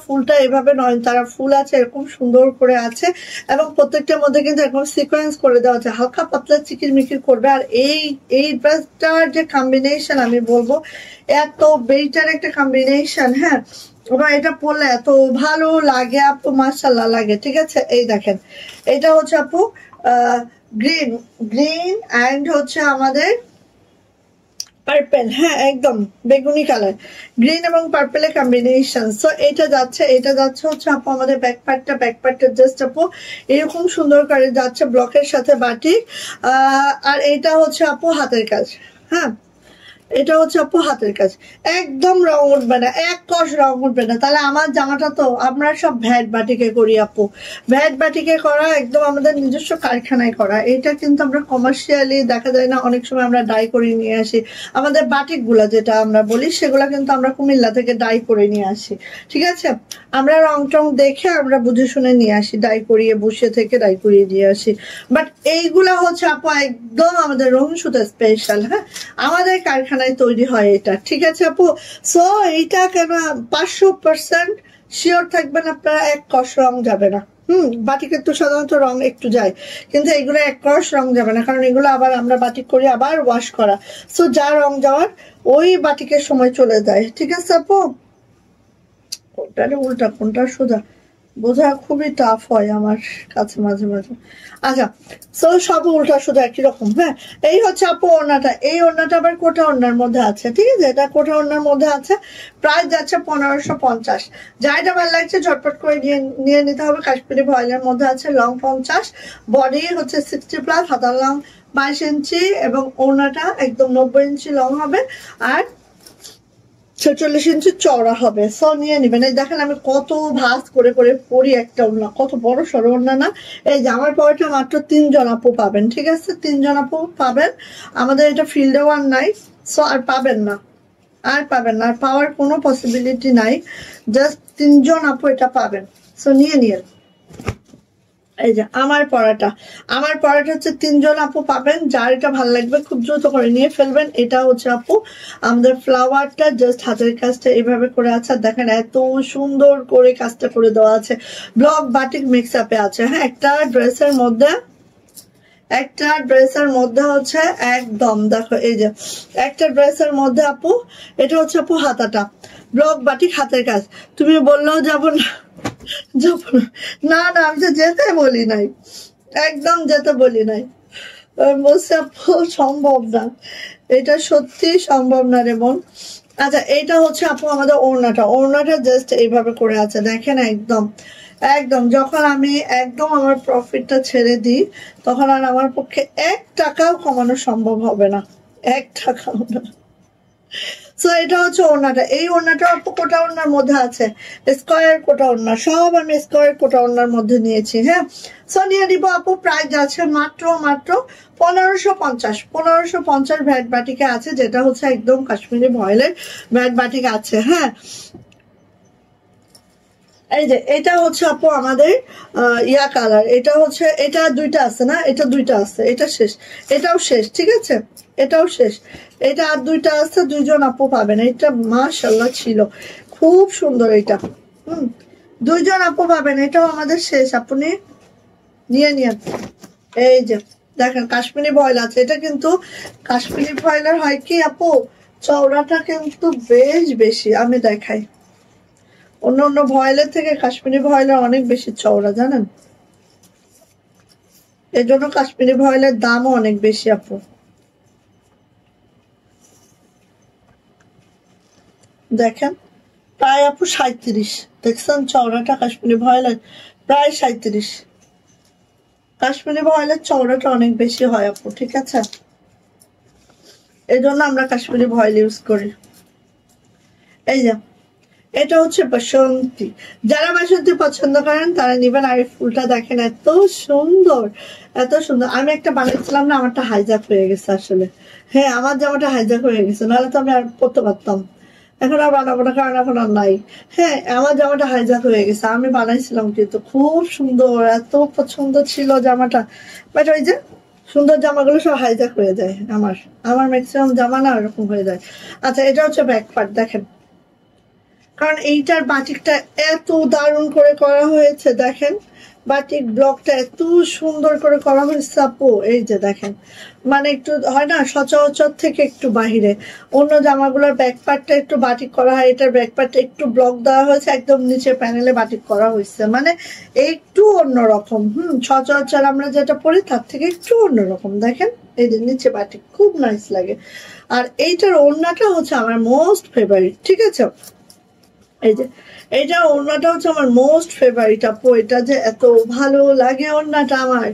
ফুলটা এইভাবে নয়নতারা ফুল আছে, এরকম সুন্দর করে আছে, এবং প্রত্যেকটার মধ্যে কিন্তু এরকম সিকোয়েন্স করে দেওয়া আছে, হালকা পাতলা চিকিরমিকির করবে। আর এই ড্রেসটার যে কম্বিনেশন আমি বলবো, এত বেটার একটা কম্বিনেশন। হ্যাঁ, এবং এটা পরলে এত ভালো লাগে আপু, মাশাআল্লাহ লাগে, ঠিক আছে? এই দেখেন, এটা হচ্ছে আপু গ্রিন অ্যান্ড হচ্ছে আমাদের পার্পেল। হ্যাঁ, একদম বেগুনি কালার, গ্রিন এবং পার্পেলের কম্বিনেশন। সো এটা যাচ্ছে হচ্ছে আপু আমাদের ব্যাক পার্টটা জাস্ট আপু এরকম সুন্দর করে যাচ্ছে ব্লকের সাথে বাটিক। আর এটা হচ্ছে আপু হাতের কাজ। হ্যাঁ, এটা হচ্ছে আপু হাতের কাজ, একদম রং উঠবে না, এক কষ রং উঠবে না। তাহলে আমার জামাটা তো আমরা সব ভ্যাট বাটিকে করি আপু, ভ্যাট বাটিকে করা, একদম আমাদের নিজস্ব কারখানায় করা। এটা কিন্তু আমরা কমার্শিয়ালি দেখা যায় না, অনেক সময় আমরা ডাই করে নিয়ে আসি। আমাদের বাটিক গুলা যেটা আমরা বলি, সেগুলা কিন্তু আমরা কুমিল্লা থেকে ডাই করে নিয়ে আসি, ঠিক আছে? আমরা রং টং দেখে আমরা বুঝে শুনে নিয়ে আসি, ডাই করিয়ে বসে থেকে ডাই করিয়ে নিয়ে আসি। বাট এইগুলা হচ্ছে আপু একদম আমাদের রঙিন সুতা স্পেশাল। হ্যাঁ, আমাদের কারখানায় তৈরি হয় এটা, ঠিক আছে আপু? সো এইটা কেন 500% শিওর থাকবেন আপনারা, এক কষ রং যাবে না। বাটিকের তো সাধারণত রং একটু যায়, কিন্তু এগুলো এক ক্রস রং যাবে না, কারণ এগুলো আবার আমরা বাটিক করি আবার ওয়াশ করা, সো যা রং যাওয়ার ওই বাটিকের সময় চলে যায়। ঠিক আছে আপু, কোনটা উল্টা কোনটা সোজা বোঝা খুবই টাফ হয় আমার কাছে মাঝে মাঝে। আচ্ছা, সো সব উল্টা সোজা একই রকম। হ্যাঁ, এই হচ্ছে আপু ওড়নাটা। এই ওড়নাটা আবার কোটা ওড়নার মধ্যে আছে, ঠিক আছে, এটা কোটা ওড়নার মধ্যে আছে, প্রাইস যাচ্ছে 1550। যাইটা ভালো লাগছে ঝটপট করে নিয়ে নিতে হবে। কাশ্মীরি ভয়েলের মধ্যে আছে, লং 50, বডি হচ্ছে 60+, হাতার লং 22 ইঞ্চি এবং ওড়নাটা একদম 90 ইঞ্চি লং হবে আর 46 ইঞ্চি চওড়া হবে। সো নিয়ে নিবেন। এই দেখেন আমি কত ভাঁজ করে করে পরি একটা ওড়না, কত বড় সড়ো ওড়না না। এই যে আমার পরেটা মাত্র 3 জন আপু পাবেন, ঠিক আছে, 3 জন আপু পাবেন। আমাদের এটা ফিল্ডে ওয়ান নাই, সো আর পাবেন না, আর পাবেন না, আর পাওয়ার কোনো পসিবিলিটি নাই, জাস্ট 3 জন আপু এটা পাবেন। সো নিয়ে নিয়ে এই যে আমার পড়াটা হচ্ছে 3 জন আপু পাবেন। যার এটা ভালো লাগবে খুব দ্রুত করে নিয়ে ফেলবেন। এটা হচ্ছে আপু আমাদের ফ্লাওয়ারটা, জাস্ট হাতের কাজটা এইভাবে করে আছে, দেখেন এত সুন্দর করে কাজটা করে দেওয়া আছে, ব্লক বাটিক মিক্স আপে আছে। হ্যাঁ, একটা ড্রেসের মধ্যে হচ্ছে একদম দেখো, এই যে একটা ড্রেসের মধ্যে আপু এটা হচ্ছে আপু হাতাটা ব্লক বাটিক হাতের কাজ। তুমি বললেও যাবো না, না না, আমি তো যেতে বলি নাই, একদম যেতে বলি নাই, বলছে আপু সম্ভব না, এটা সত্যি সম্ভব না রে বোন। আচ্ছা, এইটা হচ্ছে আপু আমাদের ওড়নাটা জাস্ট এইভাবে করে আছে, দেখেন একদম একদম। যখন আমি একদম আমার প্রফিটটা ছেড়ে দিই তখন আর আমার পক্ষে 1 টাকাও কমানো সম্ভব হবে না, 1 টাকাও না। সো এটা হচ্ছে ওড়নাটা। এই ওড়নাটা আপু কোটা ওড়নার মধ্যে আছে, স্কোয়ার কোটা ওড়না, সব আমি স্কোয়ার কোটা ওড়নার মধ্যে নিয়েছি। হ্যাঁ, সো নিয়ে নিবো আপু। প্রাইস আছে মাত্র 1550 ভ্যাট বাটিকে আছে, যেটা হচ্ছে একদম কাশ্মীরি ভয়েলের ভ্যাট বাটিক আছে। হ্যাঁ, এই যে এটা হচ্ছে আপু আমাদের ইয়া কালার, এটা হচ্ছে, এটা দুইটা আছে না, এটা দুইটা আছে, এটা শেষ, এটাও শেষ, ঠিক আছে, এটাও শেষ, এটা আর দুইটা আছে, 2 জন আপু পাবেন। এটা মাশাআল্লাহ ছিল খুব সুন্দর, এটা 2 জন আপু পাবেন, এটাও আমাদের শেষ, আপনি নিয়ে নিন। এই যে দেখেন কাশ্মীরি ভয়েল আছে, এটা কিন্তু কাশ্মীরি ভয়েলের হয় কি আপু, চওড়াটা কিন্তু বেশ বেশি, আমি দেখাই, অন্য ভয়েলের থেকে কাশ্মীরি ভয়েলের অনেক বেশি চওড়া, জানেন, এই জন্য কাশ্মীরি ভয়েলের দামও অনেক বেশি আপু। দেখেন প্রায় আপু 37, দেখছেন চওড়াটা কাশ্মীরি ভয়েলের প্রায় 37। কাশ্মীরি ভয়েলের চওড়াটা অনেক বেশি হয় আপু, ঠিক আছে, এই জন্য আমরা কাশ্মীরি ভয়েল ইউজ করি। এই যে এটা হচ্ছে বাসন্তী, যারা বাসন্তী পছন্দ করেন তারা নিবেন। আর এই ফুলটা দেখেন এত সুন্দর, এত সুন্দর। আমি একটা বানিয়েছিলাম না, আমারটা হাইজ্যাক হয়ে গেছে আসলে। হ্যাঁ, আমার জামাটা হাইজ্যাক হয়ে গেছে, নাহলে তো আমি আর পরতে পারতাম। এখন আর বানাবো না, কারণ এখন আর নাই। হ্যাঁ, আমার জামাটা হাইজ্যাক হয়ে গেছে, আমি বানাইছিলাম কিন্তু খুব সুন্দর, এত পছন্দ ছিল জামাটা, বাট ওই যে সুন্দর জামাগুলো সব হাইজ্যাক হয়ে যায়। আমার ম্যাক্সিমাম জামা না এরকম হয়ে যায়। আচ্ছা, এটা হচ্ছে ব্যাক পার্ট, দেখেন, কারণ এইটার বাটিকটা এত দারুণ করে করা হয়েছে, দেখেন বাটিক ব্লকটা এত সুন্দর করে করা হয়েছে আপু। এই যে দেখেন, মানে একটু হয় না সচরাচর থেকে একটু বাহিরে, অন্য জামাগুলোর ব্যাক পার্টটা একটু বাটিক করা হয়, এটার ব্যাক পার্টটা একটু ব্লক দেওয়া হয়েছে, একদম নিচে প্যানেলে বাটিক করা হয়েছে, মানে একটু অন্যরকম। সচরাচর আমরা যেটা পরি তার থেকে একটু অন্যরকম। দেখেন এই যে নিচে বাটিক, খুব নাইস লাগে। আর এইটার ওড়নাটা হচ্ছে আমার মোস্ট ফেভারিট, ঠিক আছে, এই যে এইটা ওড়নাটা হচ্ছে আমার মোস্ট ফেভারিট আপু, এটা যে এত ভালো লাগে ওড়নাটা, আমার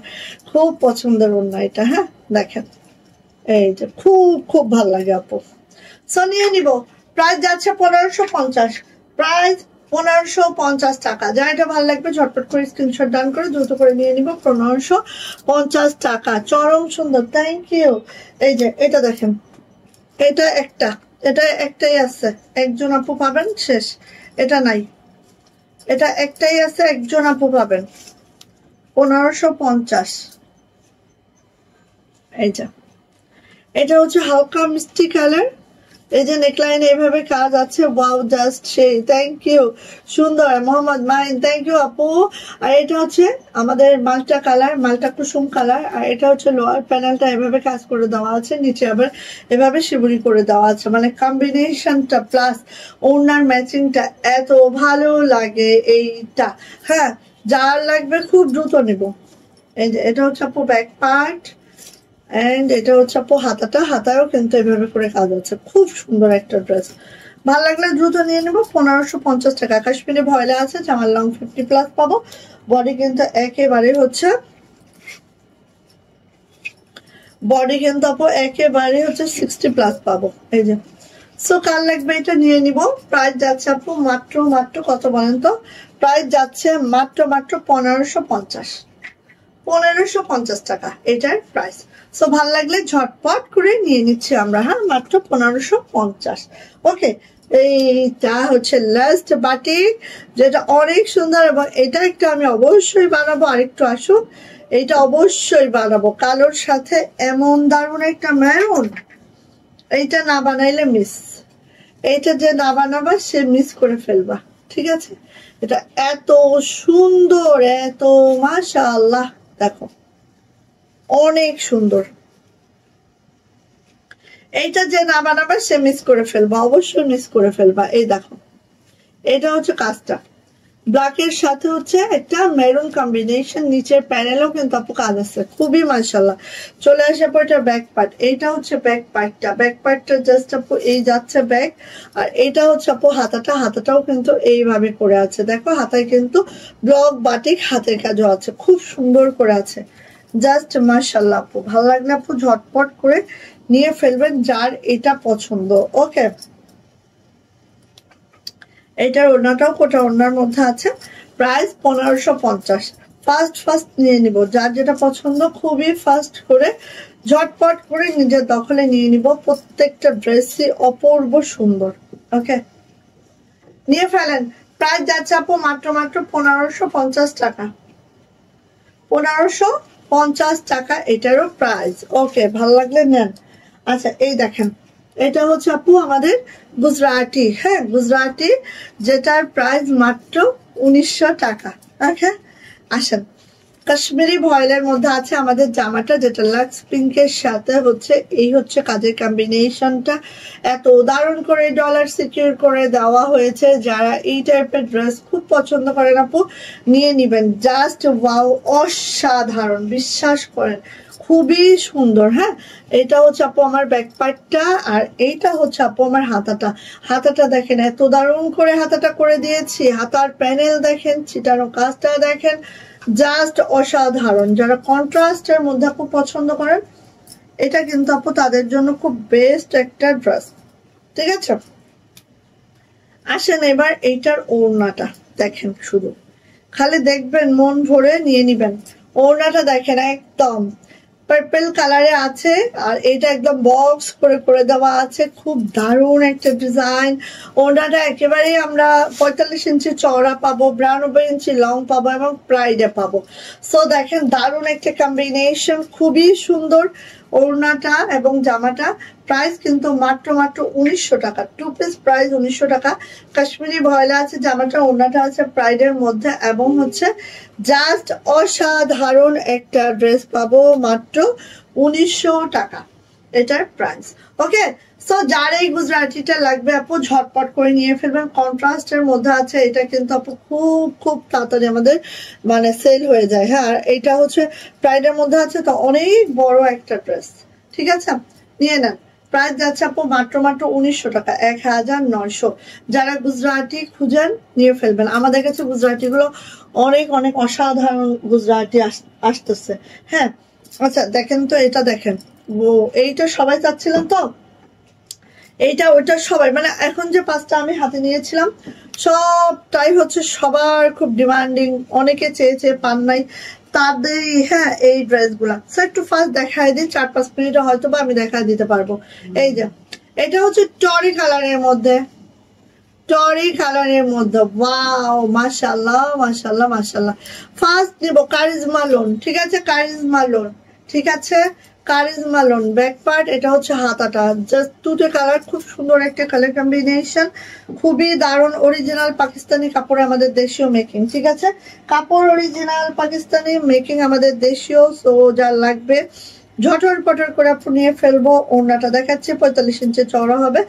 খুব পছন্দের ওড়না এটা। হ্যাঁ, দেখেন এই যে খুব খুব ভালো লাগে আপু। সো নিয়ে নিব। প্রাইস যাচ্ছে 1550, প্রাইস 1550 টাকা। যা এটা ভালো লাগবে ঝটপট করে স্ক্রিনশট ডান করে দ্রুত করে নিয়ে নিব। 1550 টাকা, চরম সুন্দর, থ্যাংক ইউ। এই যে এটা দেখেন, এটা একটাই আছে, একজন আপু পাবেন, শেষ, এটা নাই, এটা একটাই আছে, একজন আপু পাবেন, 1550। এই যে এটা হচ্ছে হালকা মিষ্টি কালার, এই যে নেকলাইনে এইভাবে কাজ আছে, ওয়াও জাস্ট সেই, থ্যাংক ইউ, সুন্দর মোহাম্মদ মাইন, থ্যাংক ইউ আপু। আর এটা হচ্ছে আমাদের মাল্টা কালার, মাল্টা কুসুম কালার। আর এটা হচ্ছে লোয়ার প্যানেলটা এভাবে কাজ করে দেওয়া আছে, নিচে আবার এভাবে শিবুরি করে দেওয়া আছে, মানে কম্বিনেশনটা প্লাস ওনার ম্যাচিংটা এত ভালো লাগে এইটা। হ্যাঁ, যার লাগবে খুব দ্রুত নিব। এই যে এটা হচ্ছে আপু ব্যাক পার্ট, এন্ড এটা হচ্ছে আপু হাতাটা, হাতায়ও কিন্তু এভাবে করে কাজ আছে, খুব সুন্দর একটা ড্রেস। ভালো লাগলে দ্রুত নিয়ে নেবো। 1550 টাকা। কাশ্মীরি ভয়লা আছে, জামার লং 50+ পাবো। বডি কিন্তু একেবারে হচ্ছে, বডি কিন্তু আপু একেবারে হচ্ছে 60+ পাবো। এই যে, সো কার লাগবে এটা নিয়ে নিব। প্রাইস যাচ্ছে আপু মাত্র মাত্র কত বলেন তো? প্রাইস যাচ্ছে মাত্র মাত্র 1550, 1550 টাকা এটার প্রাইস। সো ভালো লাগলে ঝটপট করে নিয়ে নিচ্ছি আমরা। হ্যাঁ, মাত্র 1550। ওকে, এইটা হচ্ছে লাস্ট বাটিক, যেটা অনেক সুন্দর, এবং এটা একটা আমি অবশ্যই বানাবো। আরেকটু আসুক, এইটা অবশ্যই বানাবো কালোর সাথে, এমন দারুণ একটা মেরুন। এইটা না বানাইলে মিস, এইটা যে না বানাবা সে মিস করে ফেলবা, ঠিক আছে? এটা এত সুন্দর, এত মাশাআল্লাহ, দেখো অনেক সুন্দর। এইটা যে না বানাবা সে মিস করে ফেলবা, অবশ্যই মিস করে ফেলবা। এই দেখো, এটা হচ্ছে কাজটা, ব্ল্যাকের সাথে হচ্ছে একটা মেরুন কম্বিনেশন, নিচের প্যানেলও কিন্তু আপু কাজ আছে, খুবই মাশাআল্লাহ। চলে আসে পর এটা ব্যাক পার্ট, এইটা হচ্ছে ব্যাক পার্টটা, ব্যাক পার্টটা জাস্ট আপু এই যাচ্ছে ব্যাক। আর এটা হচ্ছে আপু হাতাটা, হাতাটাও কিন্তু এইভাবে করে আছে, দেখো হাতায় কিন্তু ব্লক বাটিক হাতের কাজও আছে, খুব সুন্দর করে আছে, জাস্ট মাশাআল্লাহ আপু। ভালো লাগলে আপু ঝটপট করে নিয়ে ফেলবেন যার এটা পছন্দ। ওকে, এটার ওড়নাটাও কোটা ওড়নার মধ্যে আছে, প্রাইস 1550। ফার্স্ট নিয়ে নিব, যার যেটা পছন্দ খুবই ফাস্ট করে ঝটপট করে নিজের দখলে নিয়ে নিব। প্রত্যেকটা ড্রেসই অপূর্ব সুন্দর। ওকে, নিয়ে ফেলেন। প্রাইস যাচ্ছে আপু মাত্র মাত্র 1550 টাকা, 1550 টাকা এটারও প্রাইস। ওকে, ভালো লাগলে নেন। আচ্ছা, এই দেখেন, এটা হচ্ছে আপু আমাদের গুজরাটি। হ্যাঁ, গুজরাটি, যেটার প্রাইস মাত্র 1900 টাকা। ওকে, আসেন, কাশ্মীরি ভয়েলের মধ্যে আছে আমাদের জামাটা, যেটা লাক্স পিঙ্কের সাথে হচ্ছে এই হচ্ছে কাজের কম্বিনেশনটা, এত দারুণ করে ডলার সিকিউর করে দেওয়া হয়েছে। যারা এই টাইপের ড্রেস খুব পছন্দ করেন আপু, নিয়ে নিবেন, জাস্ট ওয়াও, অসাধারণ, বিশ্বাস করেন খুবই সুন্দর। হ্যাঁ, এটা হচ্ছে আপু আমার ব্যাক পার্টটা, আর এইটা হচ্ছে আপু আমার হাতাটা। হাতাটা দেখেন, এত দারুণ করে হাতাটা করে দিয়েছি, হাতার প্যানেল দেখেন, ছিটানো কাজটা দেখেন, জাস্ট অসাধারণ। যারা কন্ট্রাস্টের মধ্যে আপু পছন্দ করেন, এটা কিন্তু আপু তাদের জন্য খুব বেস্ট একটা ড্রেস, ঠিক আছে? আসেন এবার এইটার ওড়নাটা দেখেন, শুধু খালি দেখবেন, মন ভরে নিয়ে নিবেন। ওড়নাটা দেখেন, একদম পার্পল কালারে আছে, আর এটা একদম বক্স করে করে দেওয়া আছে, খুব দারুণ একটা ডিজাইন। ওড়নাটা একেবারেই আমরা 45 ইঞ্চি চওড়া পাবো, 92 ইঞ্চি লং পাবো, এবং প্রাইডে পাবো। সো দেখেন, দারুণ একটা কম্বিনেশন, খুবই সুন্দর ওড়নাটা এবং জামাটা। প্রাইস কিন্তু মাত্র মাত্র 1900 টাকা, 2 পিস প্রাইস 1900 টাকা। কাশ্মীরি ভয়লা আছে, জামাটা ওড়নাটা আছে প্রাইডের মধ্যে, এবং হচ্ছে জাস্ট অসাধারণ একটা ড্রেস পাবো মাত্র 1900 টাকা এটার প্রাইস। ওকে, সো যার এই গুজরাটিটা লাগবে আপু ঝটপট করে নিয়ে ফেলবেন। কন্ট্রাস্টের মধ্যে আছে, এটা কিন্তু আপু খুব খুব তাড়াতাড়ি আমাদের মানে সেল হয়ে যায়। হ্যাঁ, আর এটা হচ্ছে প্রাইডের মধ্যে আছে, তো অনেক বড় একটা ড্রেস, ঠিক আছে? নিয়ে নেন। প্রাইস যাচ্ছে আপু মাত্র মাত্র 1900 টাকা, 1900। যারা গুজরাটি খুঁজেন নিয়ে ফেলবেন, আমাদের কাছে গুজরাটি গুলো অনেক অনেক অসাধারণ গুজরাটি আসতেছে। হ্যাঁ, আচ্ছা দেখেন তো, এটা দেখেন, ও এইটা সবাই চাচ্ছিলেন তো, এইটা ওইটা সবাই, মানে এখন যে 5টা আমি হাতে নিয়েছিলাম সবটাই হচ্ছে সবার খুব ডিমান্ডিং, অনেকে চেয়েছে পান নাই তাদের। হ্যাঁ, এই ড্রেসগুলা সো একটু ফার্স্ট দেখাই দিই, 4-5 মিনিটে হয়তো বা আমি দেখা দিতে পারবো। এই যে, এটা হচ্ছে টরি কালারের মধ্যে, টরি কালারের মধ্যে, ওয়াও, মাশাআল্লাহ মাশাআল্লাহ মাশাআল্লাহ। ফার্স্ট নিব কারিজমা লোন, ঠিক আছে? কারিজমা লোন, ঠিক আছে? কারিজমা লোন ব্যাক পার্ট, এটা হচ্ছে হাতাটা, জাস্ট দুটো কালার, খুব সুন্দর একটা কালার কম্বিনেশন, খুবই দারুণ। অরিজিনাল পাকিস্তানি কাপড়ে আমাদের দেশীয় মেকিং, ঠিক আছে, কাপড় অরিজিনাল পাকিস্তানি মেকিং আমাদের দেশীয়। সো যা লাগবে ঝটর পটর করে আপনি নিয়ে ফেলবো। ওড়নাটা দেখাচ্ছে 45 ইঞ্চি চওড়া হবে,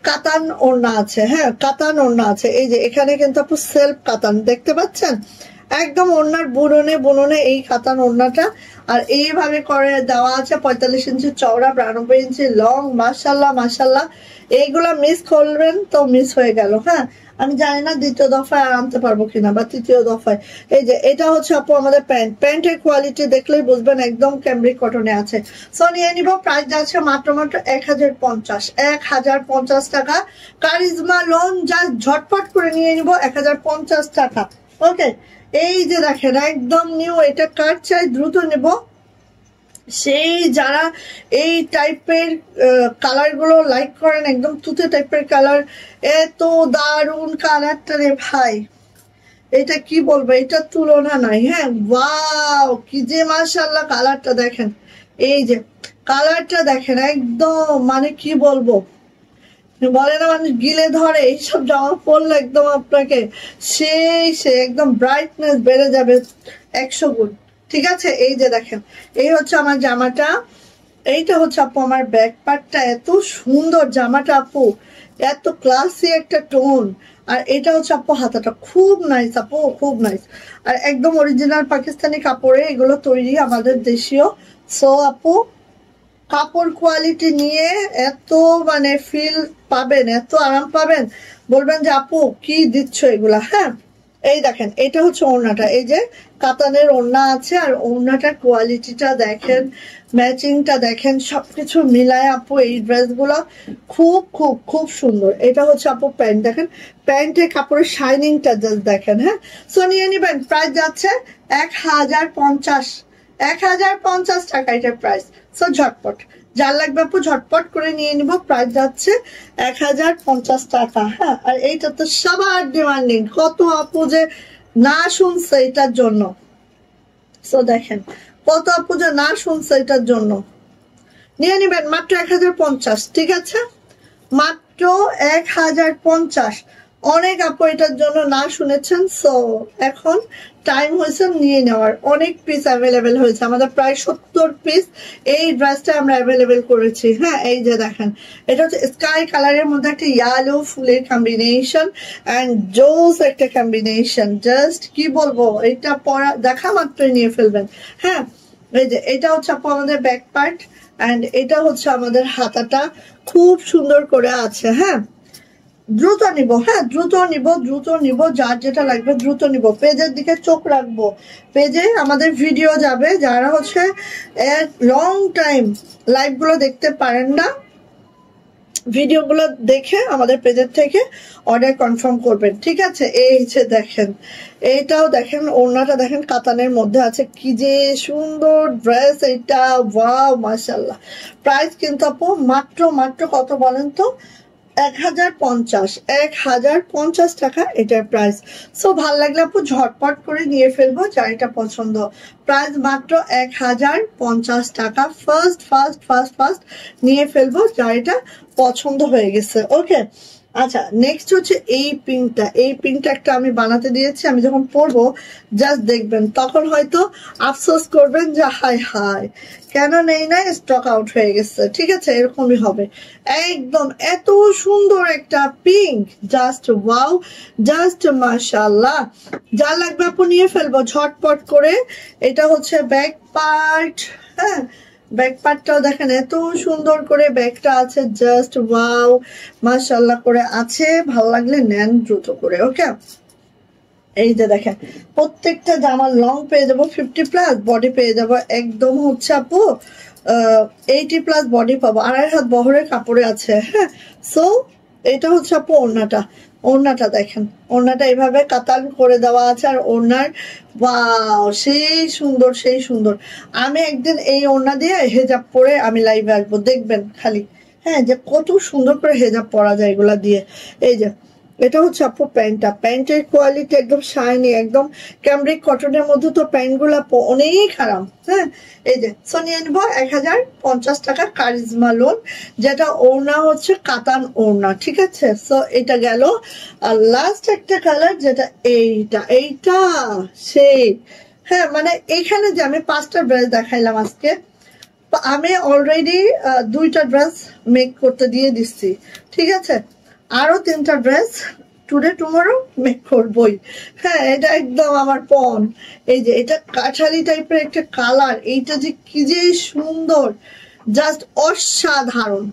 কাতান ওড়না আছে, হ্যাঁ কাতান ওড়না আছে। এই যে এখানে কিন্তু আপু সেলফ কাতান দেখতে পাচ্ছেন, একদম ওড়নার বুননে বুননে এই কাতান ওড়নাটা, আর এইভাবে করে দেওয়া আছে 45 ইঞ্চি চওড়া, 92 ইঞ্চি লং। মাশাল্লাহ মাশাল্লাহ, এইগুলা মিস করবেন তো মিস হয়ে গেল। হ্যাঁ আমি জানি না দ্বিতীয় দফায় আর আনতে পারবো কিনা, বা তৃতীয় দফায়। এই যে এটা হচ্ছে আপু আমাদের প্যান্ট, প্যান্টের কোয়ালিটি দেখলেই বুঝবেন একদম ক্যামব্রিক কটনে আছে। সো নিয়ে নিব, প্রাইস যাচ্ছে মাত্র মাত্র 1050 টাকা। কারিজমা লোন জাস্ট ঝটপট করে নিয়ে নিব 1050 টাকা। ওকে, এই যে দেখেন একদম নিউ, এটা কার চাই দ্রুত নেব। সেই যারা এই টাইপের কালার গুলো লাইক করেন, একদম তুতে টাইপের কালার, এত দারুন কালারটা রে ভাই, এটা কি বলবো, এটা তুলনা নাই। হ্যাঁ ওয়াও, কি যে মাশাআল্লাহ কালারটা দেখেন, এই যে কালারটা দেখেন একদম, মানে কি বলবো, বলে না মানুষ গিলে ধরে, এইসব জামা পরলে একদম আপনাকে সে একদম ব্রাইটনেস বেড়ে যাবে 100 গুণ। ঠিক আছে, এই যে দেখেন এই হচ্ছে আমার জামাটা, এইটা হচ্ছে আপু আমার ব্যাক পার্টটা, এত সুন্দর জামাটা আপু, এত ক্লাসি একটা টোন। আর এটা হচ্ছে আপু হাতাটা, খুব নাইস আপু, খুব নাইস। আর একদম অরিজিনাল পাকিস্তানি কাপড়ে এগুলো তৈরি, আমাদের দেশীয়। সো আপু কাপড় কোয়ালিটি নিয়ে এত মানে ফিল পাবেন, এত আরাম পাবেন, বলবেন যে আপু কি দিচ্ছ এগুলা। হ্যাঁ এই দেখেন এটা হচ্ছে ওড়নাটা, এই যে কাতানের ওড়না আছে, আর ওড়নাটার কোয়ালিটিটা দেখেন, ম্যাচিংটা দেখেন, সবকিছু মিলায় আপু এই ড্রেসগুলো খুব খুব খুব সুন্দর। এটা হচ্ছে আপু প্যান্ট, দেখেন প্যান্টের কাপড়ের শাইনিংটা জাস্ট দেখেন। হ্যাঁ সো নিয়ে নিবেন, প্রাইস যাচ্ছে 1050 টাকা এটার প্রাইস। সো ঝটপট যার লাগবে আপু ঝটপট করে নিয়ে নিব, প্রাইস যাচ্ছে 1050 টাকা। হ্যাঁ আর এইটা তো সবার ডিমান্ডিং, কত আপু যে না শুনছে এটার জন্য। সো দেখেন কত আপু যে না শুনছে এটার জন্য, নিয়ে নিবেন মাত্র 1050। ঠিক আছে, মাত্র 1050। অনেক আপু এটার জন্য না শুনেছেন, সো এখন টাইম হয়েছে নিয়ে নেওয়ার। অনেক পিস অ্যাভেলেবেল হয়েছে, আমাদের প্রায় 70 পিস এই ড্রেসটা আমরা অ্যাভেলেবেল করেছি। হ্যাঁ এই যে দেখেন এটা হচ্ছে স্কাই কালারের মধ্যে একটা ইয়েলো ফুলের কম্বিনেশন, অ্যান্ড জোস একটা কম্বিনেশন, জাস্ট কি বলবো, এটা পরা দেখা মাত্রই নিয়ে ফেলবেন। হ্যাঁ এই যে এটা হচ্ছে আপু আমাদের ব্যাক পার্ট, অ্যান্ড এটা হচ্ছে আমাদের হাতাটা, খুব সুন্দর করে আছে। হ্যাঁ দ্রুত নিব, হ্যাঁ দ্রুত নিব, যার যেটা লাগবে দ্রুত নিব। পেজের দিকে চোখ রাখবো, পেজে আমাদের ভিডিও যাবে, যারা হচ্ছে লং টাইম লাইভ গুলো দেখতে পারেন না, ভিডিওগুলো দেখে আমাদের পেজের থেকে অর্ডার কনফার্ম করবেন। ঠিক আছে, এই যে দেখেন এইটাও দেখেন, ওড়নাটা দেখেন কাতানের মধ্যে আছে, কি যে সুন্দর ড্রেস এটা, ওয়াও মাশাআল্লাহ। প্রাইস কিন্তু আপু মাত্র মাত্র কত বলেন তো, 1050 টাকা এটার প্রাইস। সো ভাল লাগলে আপু ঝটপট করে নিয়ে ফেলবো, যার এটা পছন্দ। প্রাইস মাত্র 1050 টাকা। ফার্স্ট নিয়ে ফেলবো, যার এটা পছন্দ হয়ে গেছে। ওকে আচ্ছা, নেক্সট হচ্ছে এই পিঙ্কটা। এই পিঙ্কটা একটা আমি বানাতে দিয়েছি, আমি যখন পরবো জাস্ট দেখবেন, তখন হয়তো আফসোস করবেন যে হাই হাই কেন নেই না, স্টক আউট হয়ে গেছে। ঠিক আছে, এরকমই হবে একদম। এত সুন্দর একটা পিঙ্ক, জাস্ট ওয়াও, জাস্ট মাশাআল্লাহ। যা লাগবে আপু নিয়ে ফেলবো ঝটপট করে। এটা হচ্ছে ব্যাক পার্ট। হ্যাঁ ব্যাক পার্টটাও দেখেন এত সুন্দর করে ব্যাগটা আছে, জাস্ট ওয়াও মাশাআল্লাহ করে আছে। ভালো লাগলে নেন দ্রুত করে। ওকে এই যে দেখেন প্রত্যেকটা জামার লং পেয়ে যাবো 50+, বডি পেয়ে যাবো একদম হচ্ছে আপু 80+ বডি পাবো, 2.5 হাত বহরের কাপড়ে আছে। হ্যাঁ সো এটা হচ্ছে আপু ওড়নাটা দেখেন, ওড়নাটা এইভাবে কাতান করে দেওয়া আছে, আর ওড়নার ওয়াও সেই সুন্দর। আমি একদিন এই ওড়না দিয়ে হেজাব পরে আমি লাইভে আসবো, দেখবেন খালি। হ্যাঁ যে কত সুন্দর করে হেজাব পরা যায় এগুলা দিয়ে। এই যে এটা হচ্ছে আপু প্যান্টটা, প্যান্টের কোয়ালিটি একদম শাইনি, একদম ক্যামব্রিক কটনের মধ্যে তো প্যান্ট গুলা অনেক আরাম। হ্যাঁ, এই যে সো নিয়ে নিবো 1050 টাকা কারিজমা লোন, যেটা ওড়না হচ্ছে কাতান ওড়না, ঠিক আছে। সো এটা গেল। আর লাস্ট একটা কালার যেটা এইটা সেই, হ্যাঁ মানে এইখানে যে আমি 5টা ড্রেস দেখাইলাম আজকে, আমি অলরেডি 2টা ড্রেস মেক করতে দিয়ে দিচ্ছি, ঠিক আছে। আরো 3টা ড্রেস টুডে টুমরো মেক করবই। হ্যাঁ, এটা একদম আমার পণ। এই যে এটা কাঠালি টাইপের একটা কালার, এইটা যে কি যে সুন্দর, জাস্ট অসাধারণ।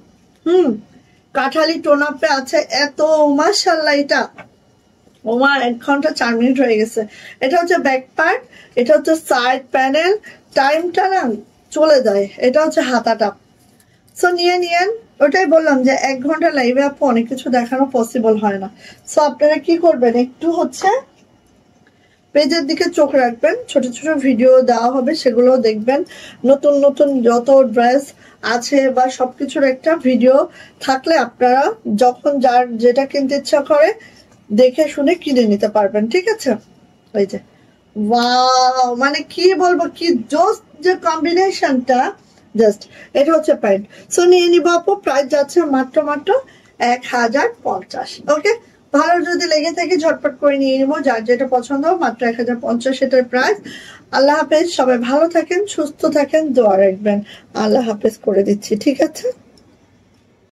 কাঠালি টোন আপে আছে এত, মাশাআল্লাহ। এটা ওমা 1 ঘন্টা 4 মিনিট হয়ে গেছে। এটা হচ্ছে ব্যাক পার্ট, এটা হচ্ছে সাইড প্যানেল, টাইমটা না চলে যায়। এটা হচ্ছে হাতাটা। সো নিয়েন, ওটাই বললাম যে 1 ঘন্টা লাইভে আপু অনেক কিছু দেখানো পসিবল হয় না। সো আপনারা কি করবেন, একটু হচ্ছে পেজের দিকে চোখ রাখবেন, ছোট ছোট ভিডিও দেওয়া হবে, সেগুলো দেখবেন। নতুন নতুন যত ড্রেস আছে বা সবকিছুর একটা ভিডিও থাকলে আপনারা যখন যার যেটা কিনতে ইচ্ছা করে দেখে শুনে কিনে নিতে পারবেন, ঠিক আছে। এই যে ওয়াও, মানে কি বলবো, কি জোস যে কম্বিনেশনটা, জাস্ট। এটা হচ্ছে প্যান্ট। সো নিয়ে নিব আপু, প্রাইস যাচ্ছে মাত্র 1050। ওকে, ভালো যদি লেগে থাকে ঝটপট করে নিয়ে নিবো, যার যেটা পছন্দ মাত্র 1050 এটার প্রাইস। আল্লাহ হাফেজ, সবাই ভালো থাকেন, সুস্থ থাকেন, দোয়া রাখবেন। আল্লাহ হাফেজ করে দিচ্ছি, ঠিক আছে।